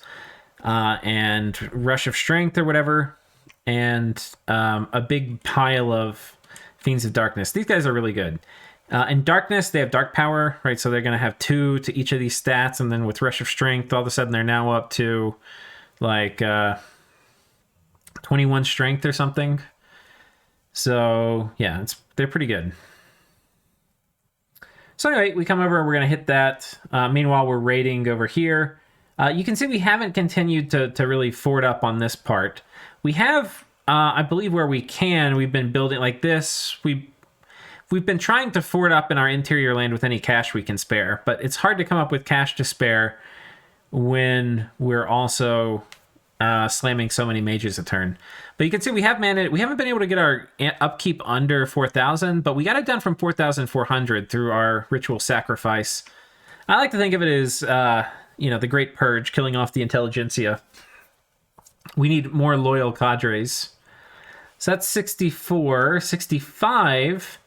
and rush of strength or whatever, and a big pile of Fiends of Darkness. These guys are really good. In darkness, they have dark power, right? So they're going to have 2 to each of these stats, and then with rush of strength, all of a sudden they're now up to like 21 strength or something. So yeah, they're pretty good. So anyway, we come over, we're going to hit that. Meanwhile, we're raiding over here. You can see we haven't continued to really forward up on this part. We have, I believe where we can, we've been building like this. We've been trying to forward up in our interior land with any cash we can spare, but it's hard to come up with cash to spare when we're also slamming so many mages a turn. But you can see we haven't been able to get our upkeep under 4,000, but we got it done from 4,400 through our ritual sacrifice. I like to think of it as, the Great Purge, killing off the intelligentsia. We need more loyal cadres. So that's 64. 65.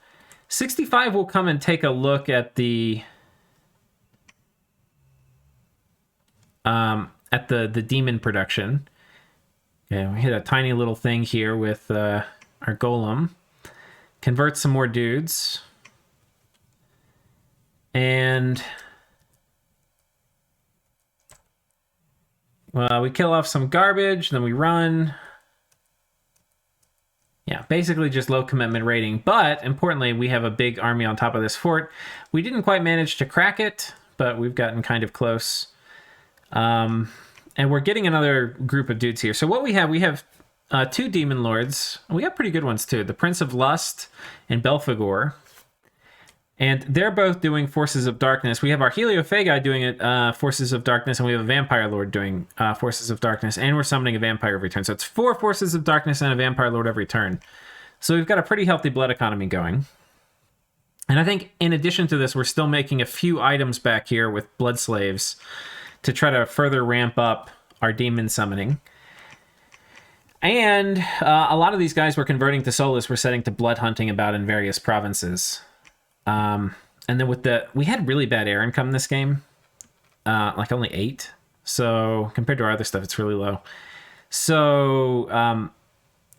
65 will come and take a look at the demon production. Okay, we hit a tiny little thing here with our golem. Convert some more dudes. And well, we kill off some garbage, then we run. Yeah, basically just low commitment rating. But importantly, we have a big army on top of this fort. We didn't quite manage to crack it, but we've gotten kind of close. And we're getting another group of dudes here. So what we have 2 demon lords. We got pretty good ones too. The Prince of Lust and Belphegor. And they're both doing Forces of Darkness. We have our Heliophagai doing it, Forces of Darkness, and we have a Vampire Lord doing Forces of Darkness, and we're summoning a Vampire every turn. So it's 4 Forces of Darkness and a Vampire Lord every turn. So we've got a pretty healthy blood economy going. And I think in addition to this, we're still making a few items back here with Blood Slaves to try to further ramp up our demon summoning. And a lot of these guys we're converting to Solus. We're setting to blood hunting about in various provinces. And then we had really bad air income this game, like only 8. So compared to our other stuff, it's really low. So,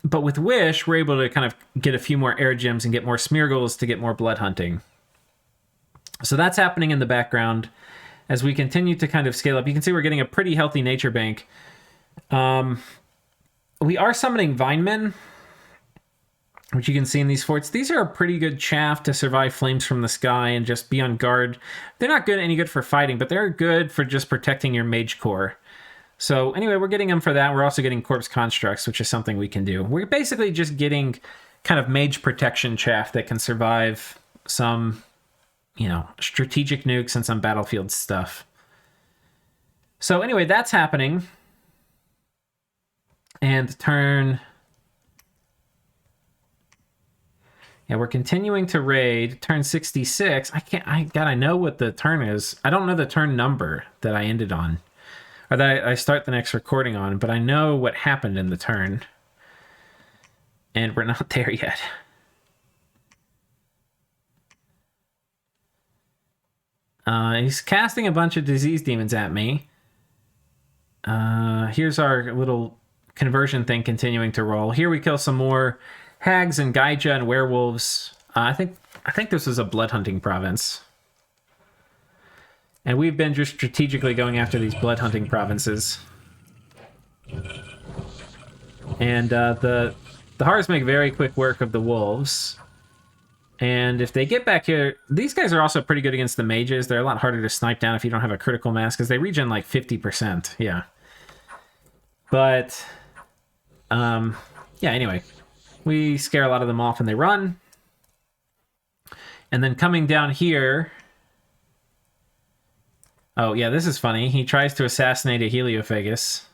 but with Wish, we're able to kind of get a few more air gems and get more Smeargles to get more blood hunting. So that's happening in the background as we continue to kind of scale up. You can see we're getting a pretty healthy nature bank. We are summoning Vinemen, which you can see in these forts. These are a pretty good chaff to survive flames from the sky and just be on guard. They're not any good for fighting, but they're good for just protecting your mage core. So anyway, we're getting them for that. We're also getting corpse constructs, which is something we can do. We're basically just getting kind of mage protection chaff that can survive some, strategic nukes and some battlefield stuff. So anyway, that's happening. And turn... Yeah, we're continuing to raid. Turn 66. I know what the turn is. I don't know the turn number that I ended on. Or that I start the next recording on, but I know what happened in the turn. And we're not there yet. He's casting a bunch of disease demons at me. Here's our little conversion thing continuing to roll. Here we kill some more hags and gaija and werewolves. I think this is a blood hunting province. And we've been just strategically going after these blood hunting provinces. And the Hars make very quick work of the wolves. And if they get back here, these guys are also pretty good against the mages. They're a lot harder to snipe down if you don't have a critical mass, because they regen like 50%. Yeah. But, yeah, anyway. We scare a lot of them off and they run. And then coming down here... Oh, yeah, this is funny. He tries to assassinate a Heliophagus.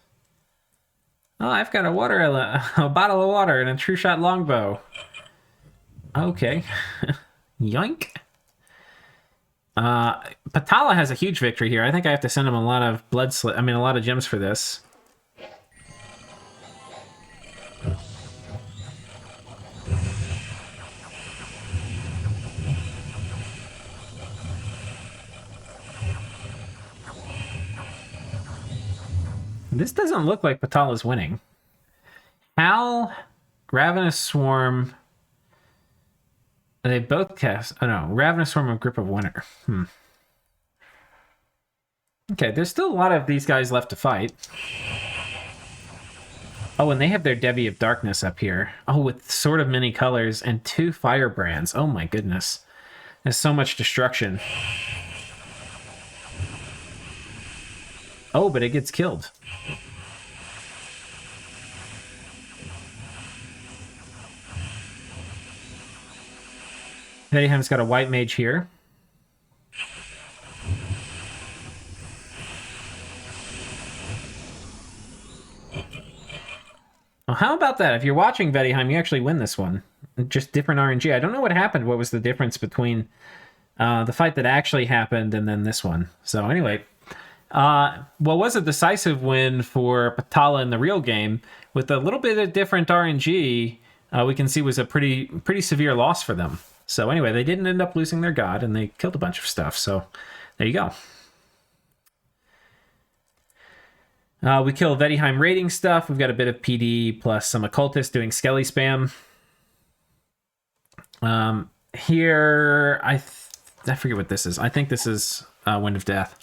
Oh, I've got a bottle of water and a true shot longbow. Okay. Yoink. Patala has a huge victory here. I think I have to send him a lot of a lot of gems for this. This doesn't look like Patala's winning. Hal, Ravenous Swarm. They both cast... Oh no, Ravenous Swarm and Grip of Winter. Okay, there's still a lot of these guys left to fight. Oh, and they have their Devi of Darkness up here. Oh, with Sword of Many Colors and 2 Firebrands. Oh my goodness. There's so much destruction. Oh, but it gets killed. Vaettiheim's got a white mage here. Well, how about that? If you're watching Vaettiheim, you actually win this one. Just different RNG. I don't know what happened. What was the difference between the fight that actually happened and then this one? So anyway, what was a decisive win for Patala in the real game, with a little bit of different RNG, we can see was a pretty severe loss for them. So anyway, they didn't end up losing their god, and they killed a bunch of stuff. So there you go. We kill Vaettiheim raiding stuff. We've got a bit of PD plus some occultists doing skelly spam. Here, I forget what this is. I think this is Wind of Death.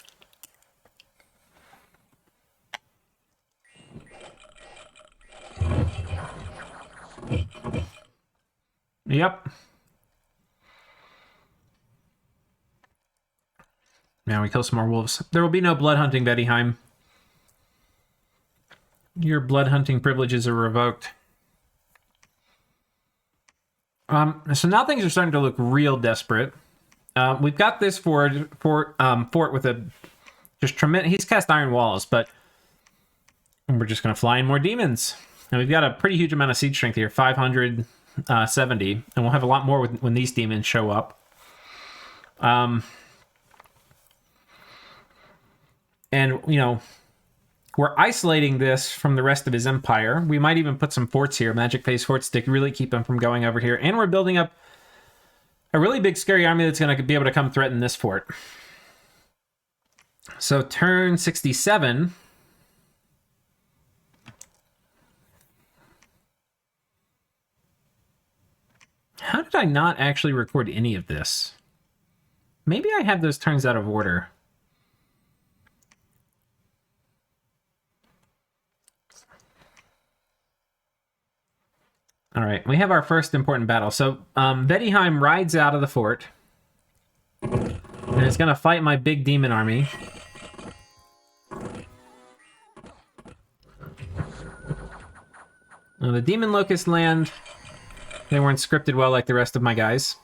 Yep. Now we kill some more wolves. There will be no blood hunting, Vaettiheim. Your blood hunting privileges are revoked. So now things are starting to look real desperate. We've got this fort with a just tremendous... He's cast Iron Walls, but we're just going to fly in more demons. And we've got a pretty huge amount of siege strength here, 570, and we'll have a lot more when these demons show up. And, you know, we're isolating this from the rest of his empire. We might even put some forts here, magic phase forts, to really keep him from going over here. And we're building up a really big, scary army that's going to be able to come threaten this fort. So turn 67. How did I not actually record any of this? Maybe I have those turns out of order. All right, we have our first important battle. So Vaettiheim rides out of the fort, and it's going to fight my big demon army. Now, the demon locust land, they weren't scripted well like the rest of my guys.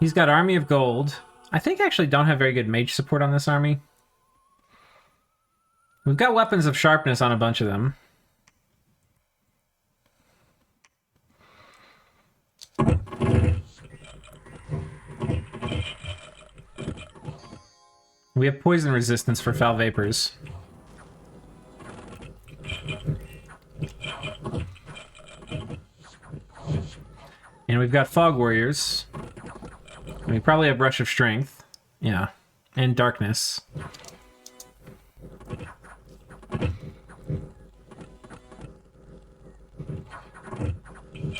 He's got Army of Gold. I think I actually don't have very good mage support on this army. We've got Weapons of Sharpness on a bunch of them. We have Poison Resistance for Foul Vapors. And we've got Fog Warriors. And we probably have Rush of Strength. Yeah. And Darkness.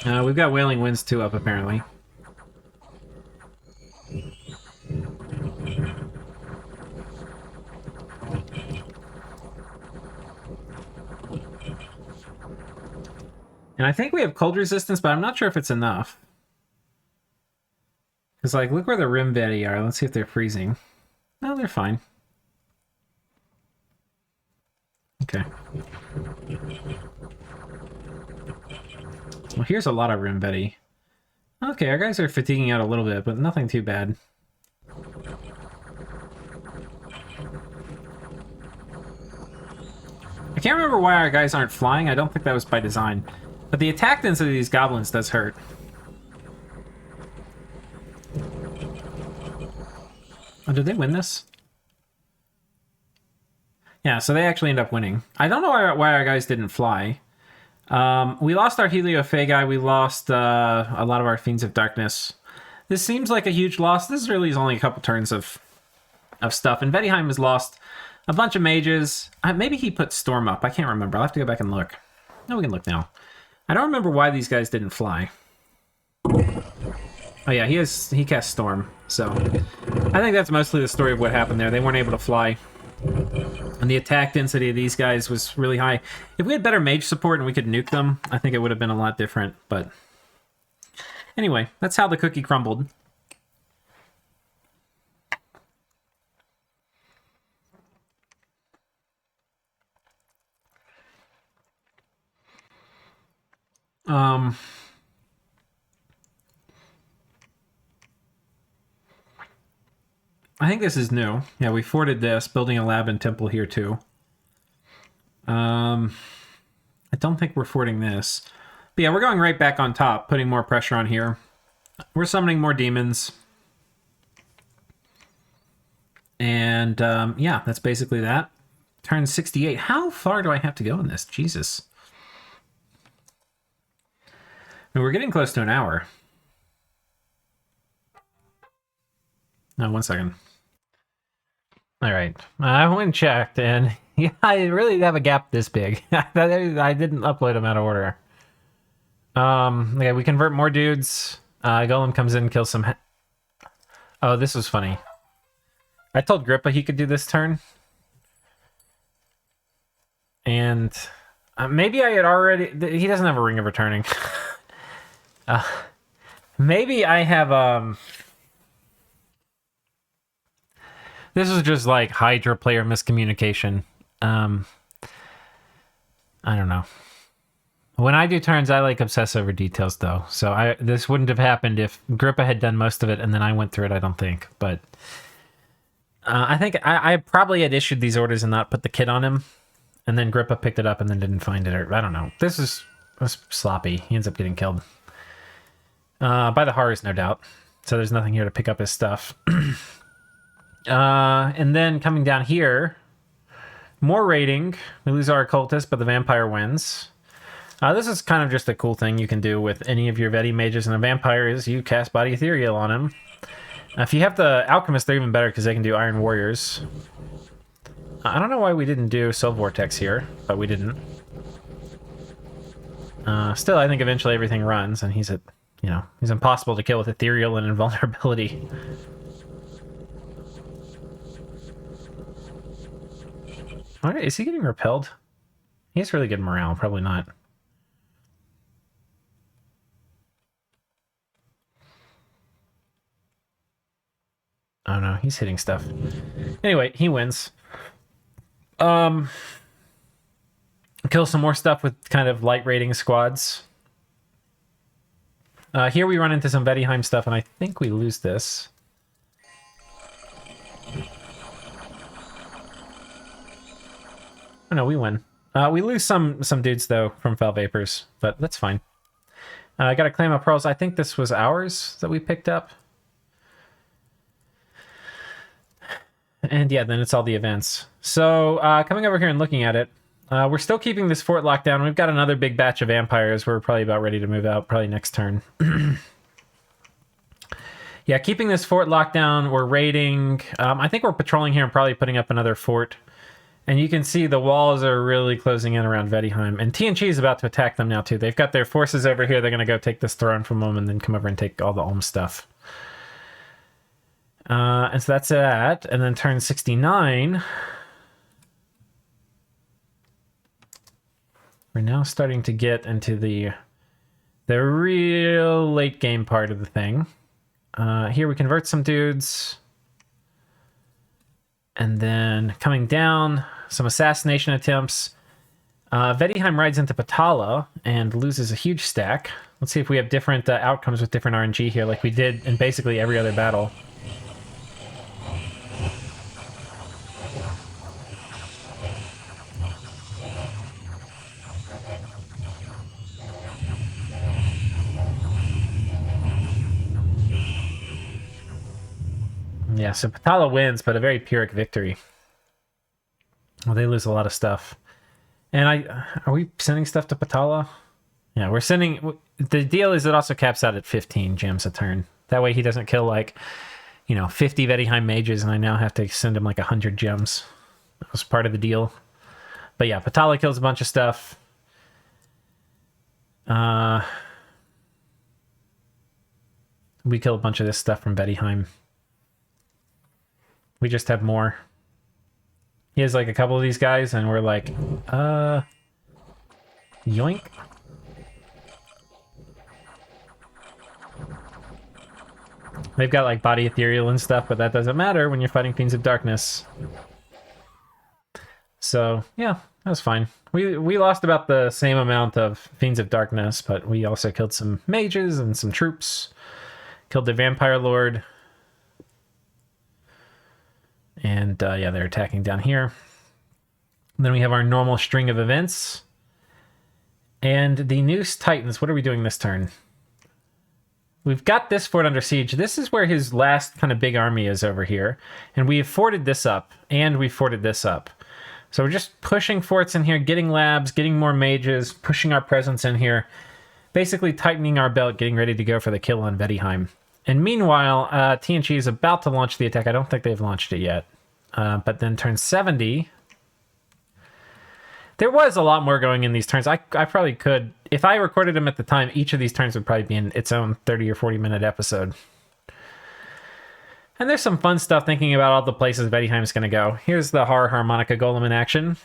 We've got Wailing Winds 2 up, apparently. And I think we have Cold Resistance, but I'm not sure if it's enough. Because, like, look where the Rim Veti are. Let's see if they're freezing. No, they're fine. Okay. Well, here's a lot of Rim Veti. Okay, our guys are fatiguing out a little bit, but nothing too bad. I can't remember why our guys aren't flying. I don't think that was by design. But the attack density of these goblins does hurt. Oh, did they win this? Yeah, so they actually end up winning. I don't know why our guys didn't fly. We lost our Heliophagai. We lost a lot of our Fiends of Darkness. This seems like a huge loss. This really is only a couple turns of stuff. And Vaettiheim has lost a bunch of mages. Maybe he put Storm up. I can't remember. I'll have to go back and look. No, we can look now. I don't remember why these guys didn't fly. Oh yeah, he cast Storm. So I think that's mostly the story of what happened there. They weren't able to fly. And the attack density of these guys was really high. If we had better mage support and we could nuke them, I think it would have been a lot different. But anyway, that's how the cookie crumbled. I think this is new. Yeah, we forted this, building a lab and temple here too. I don't think we're forting this. But yeah, we're going right back on top, putting more pressure on here. We're summoning more demons. And yeah, that's basically that. Turn 68. How far do I have to go in this? Jesus. I mean, we're getting close to an hour. No, 1 second. All right, I went and checked, and yeah, I really have a gap this big. I didn't upload them out of order. Okay, we convert more dudes. Golem comes in, kills some. Oh, this was funny. I told Grippa he could do this turn, and maybe I had already. He doesn't have a Ring of Returning. Maybe I have This is just like Hydra player miscommunication. I don't know. When I do turns, I like obsess over details, though. So this wouldn't have happened if Grippa had done most of it and then I went through it, I don't think. But I think I probably had issued these orders and not put the kit on him. And then Grippa picked it up and then didn't find it. Or I don't know. This was sloppy. He ends up getting killed. By the Horrors, no doubt. So there's nothing here to pick up his stuff. And then coming down here, more raiding. We lose our occultist, but the vampire wins. This is kind of just a cool thing you can do with any of your Veti mages, and a vampire is you cast Body Ethereal on him. If you have the alchemist, they're even better because they can do Iron Warriors. I don't know why we didn't do Soul Vortex here, but we didn't. Still, I think eventually everything runs, and he's he's impossible to kill with ethereal and invulnerability. All right, is he getting repelled? He has really good morale. Probably not. Oh no, he's hitting stuff. Anyway, he wins. Kill some more stuff with kind of light rating squads. Here we run into some Vaettiheim stuff, and I think we lose this. Oh no, we win. We lose some dudes though from Foul Vapors, but that's fine. I got a claim of pearls. I think this was ours that we picked up. And yeah, then it's all the events. So coming over here and looking at it, we're still keeping this fort locked down. We've got another big batch of vampires. We're probably about ready to move out, probably next turn. Yeah, keeping this fort locked down. We're raiding. I think we're patrolling here and probably putting up another fort. And you can see the walls are really closing in around Vaettiheim. And TNG is about to attack them now, too. They've got their forces over here. They're going to go take this throne from them and then come over and take all the Ulm stuff. And so that's that. And then turn 69. We're now starting to get into the real late game part of the thing. Here we convert some dudes. And then coming down, some assassination attempts. Vaettiheim rides into Patala and loses a huge stack. Let's see if we have different outcomes with different RNG here, like we did in basically every other battle. Yeah, so Patala wins, but a very Pyrrhic victory. Well, they lose a lot of stuff. And are we sending stuff to Patala? Yeah, we're sending... The deal is it also caps out at 15 gems a turn. That way he doesn't kill, like, 50 Vaettiheim mages, and I now have to send him, like, 100 gems. That was part of the deal. But yeah, Patala kills a bunch of stuff. We kill a bunch of this stuff from Vaettiheim. We just have more. He has like a couple of these guys, and we're like, yoink. They've got like body ethereal and stuff, but that doesn't matter when you're fighting Fiends of Darkness. So yeah, that was fine. We lost about the same amount of Fiends of Darkness, but we also killed some mages and some troops. Killed the Vampire Lord. And yeah, they're attacking down here. And then we have our normal string of events. And the Noose Titans, what are we doing this turn? We've got this fort under siege. This is where his last kind of big army is over here. And we have forted this up, and we forted this up. So we're just pushing forts in here, getting labs, getting more mages, pushing our presence in here. Basically tightening our belt, getting ready to go for the kill on Vaettiheim. And meanwhile, TNG is about to launch the attack. I don't think they've launched it yet. But then turn 70... There was a lot more going in these turns. I probably could... If I recorded them at the time, each of these turns would probably be in its own 30 or 40-minute episode. And there's some fun stuff thinking about all the places Vaettiheim's going to go. Here's the Horror Harmonica Golem in action.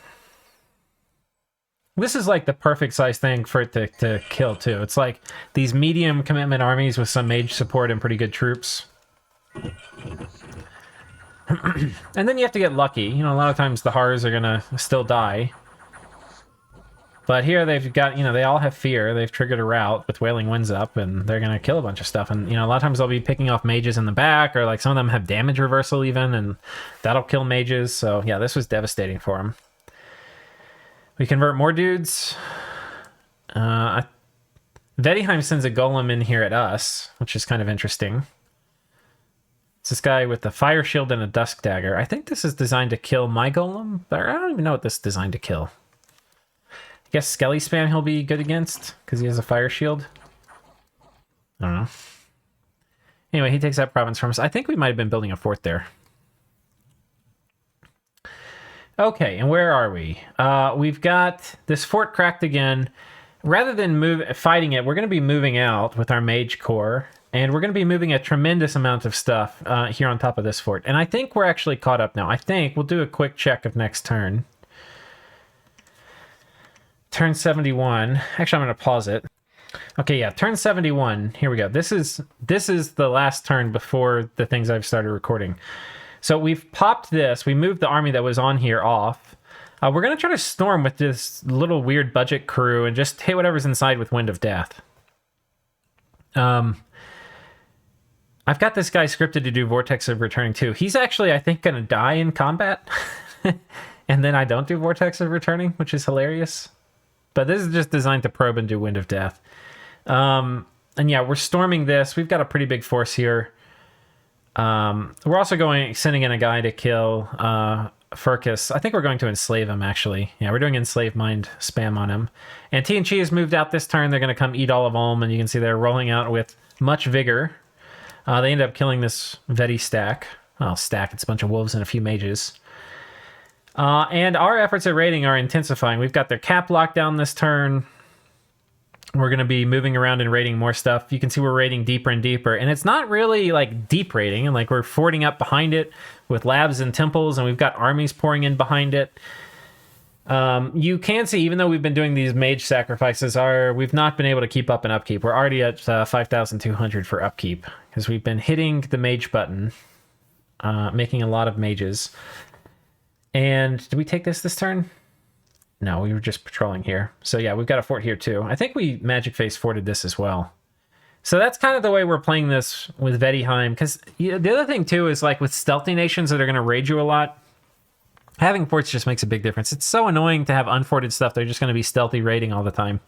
This is like the perfect size thing for it to kill, too. It's like these medium commitment armies with some mage support and pretty good troops. And then you have to get lucky. A lot of times the horrors are going to still die. But here they've got, they all have fear. They've triggered a rout with Wailing Winds up, and they're going to kill a bunch of stuff. And, a lot of times they'll be picking off mages in the back, or like some of them have damage reversal even, and that'll kill mages. So yeah, this was devastating for them. We convert more dudes. Vaettiheim sends a golem in here at us, which is kind of interesting. It's this guy with the fire shield and a dusk dagger. I think this is designed to kill my golem, but I don't even know what this is designed to kill. I guess Skelly Span he'll be good against, because he has a fire shield. I don't know. Anyway, he takes that province from us. I think we might have been building a fort there. Okay, and where are we? We've got this fort cracked again. rather than fighting it, we're going to be moving out with our Mage Corps, and we're going to be moving a tremendous amount of stuff here on top of this fort. And I think we're actually caught up now. I think we'll do a quick check of next turn. Turn 71. Actually, I'm going to pause it. Okay, yeah, turn 71. Here we go. This is the last turn before the things I've started recording. So we've popped this. We moved the army that was on here off. We're going to try to storm with this little weird budget crew and just hit whatever's inside with Wind of Death. I've got this guy scripted to do Vortex of Returning too. He's actually, I think, going to die in combat. And then I don't do Vortex of Returning, which is hilarious. But this is just designed to probe and do Wind of Death. And yeah, we're storming this. We've got a pretty big force here. We're also sending in a guy to kill Furcus. I think we're going to enslave him, actually. Yeah, we're doing Enslave Mind spam on him. And TNG has moved out this turn. They're going to come eat all of Ulm, and you can see they're rolling out with much vigor. They end up killing this Veti stack. Well, stack, it's a bunch of wolves and a few mages. And our efforts at raiding are intensifying. We've got their cap locked down this turn. We're going to be moving around and raiding more stuff. You can see we're raiding deeper and deeper. And it's not really like deep raiding. And like we're forting up behind it with labs and temples. And we've got armies pouring in behind it. You can see, even though we've been doing these mage sacrifices, we've not been able to keep up in upkeep. We're already at 5,200 for upkeep. Because we've been hitting the mage button. Making a lot of mages. And did we take this turn? No, we were just patrolling here. So yeah, we've got a fort here too. I think we Magic Face forted this as well. So that's kind of the way we're playing this with Vaettiheim. Because the other thing too is like with stealthy nations that are going to raid you a lot, having forts just makes a big difference. It's so annoying to have unforted stuff. They're just going to be stealthy raiding all the time.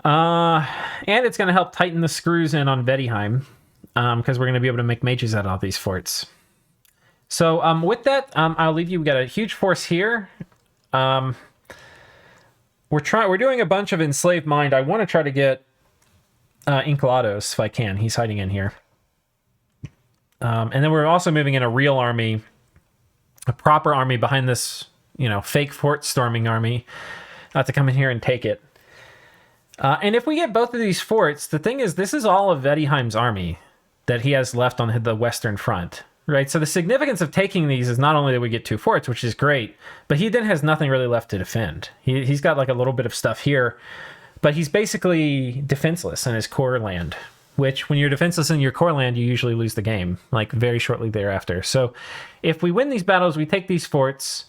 And it's going to help tighten the screws in on Vaettiheim. Because we're going to be able to make mages out of all these forts. So with that, I'll leave you. We got a huge force here. We're doing a bunch of Enslaved Mind. I want to try to get Incolados if I can. He's hiding in here. And then we're also moving in a real army, a proper army behind this, fake fort storming army to come in here and take it. And if we get both of these forts, the thing is, this is all of Vaettiheim's army that he has left on the Western Front. Right, so the significance of taking these is not only that we get 2 forts, which is great, but he then has nothing really left to defend. He's got like a little bit of stuff here, but he's basically defenseless in his core land, which when you're defenseless in your core land, you usually lose the game, like very shortly thereafter. So if we win these battles, we take these forts,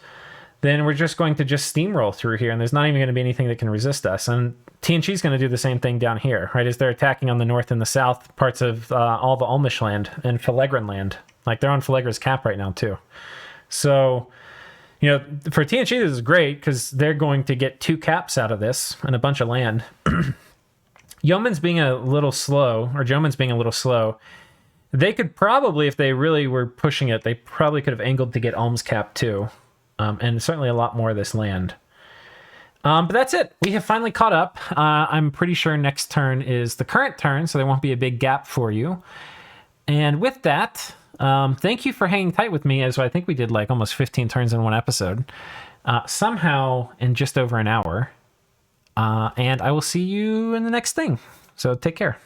then we're just going to steamroll through here, and there's not even going to be anything that can resist us. And TNG is going to do the same thing down here, right, as they're attacking on the north and the south parts of all the Ulmish land and Filegran land. Like, they're on Filegra's cap right now, too. So, for TNG, this is great, because they're going to get 2 caps out of this and a bunch of land. Yeoman's being a little slow, they could probably, if they really were pushing it, they probably could have angled to get Ulm's cap, too. And certainly a lot more of this land. But that's it. We have finally caught up. I'm pretty sure next turn is the current turn, so there won't be a big gap for you. And with that... thank you for hanging tight with me, as I think we did like almost 15 turns in one episode, somehow in just over an hour. And I will see you in the next thing. So take care.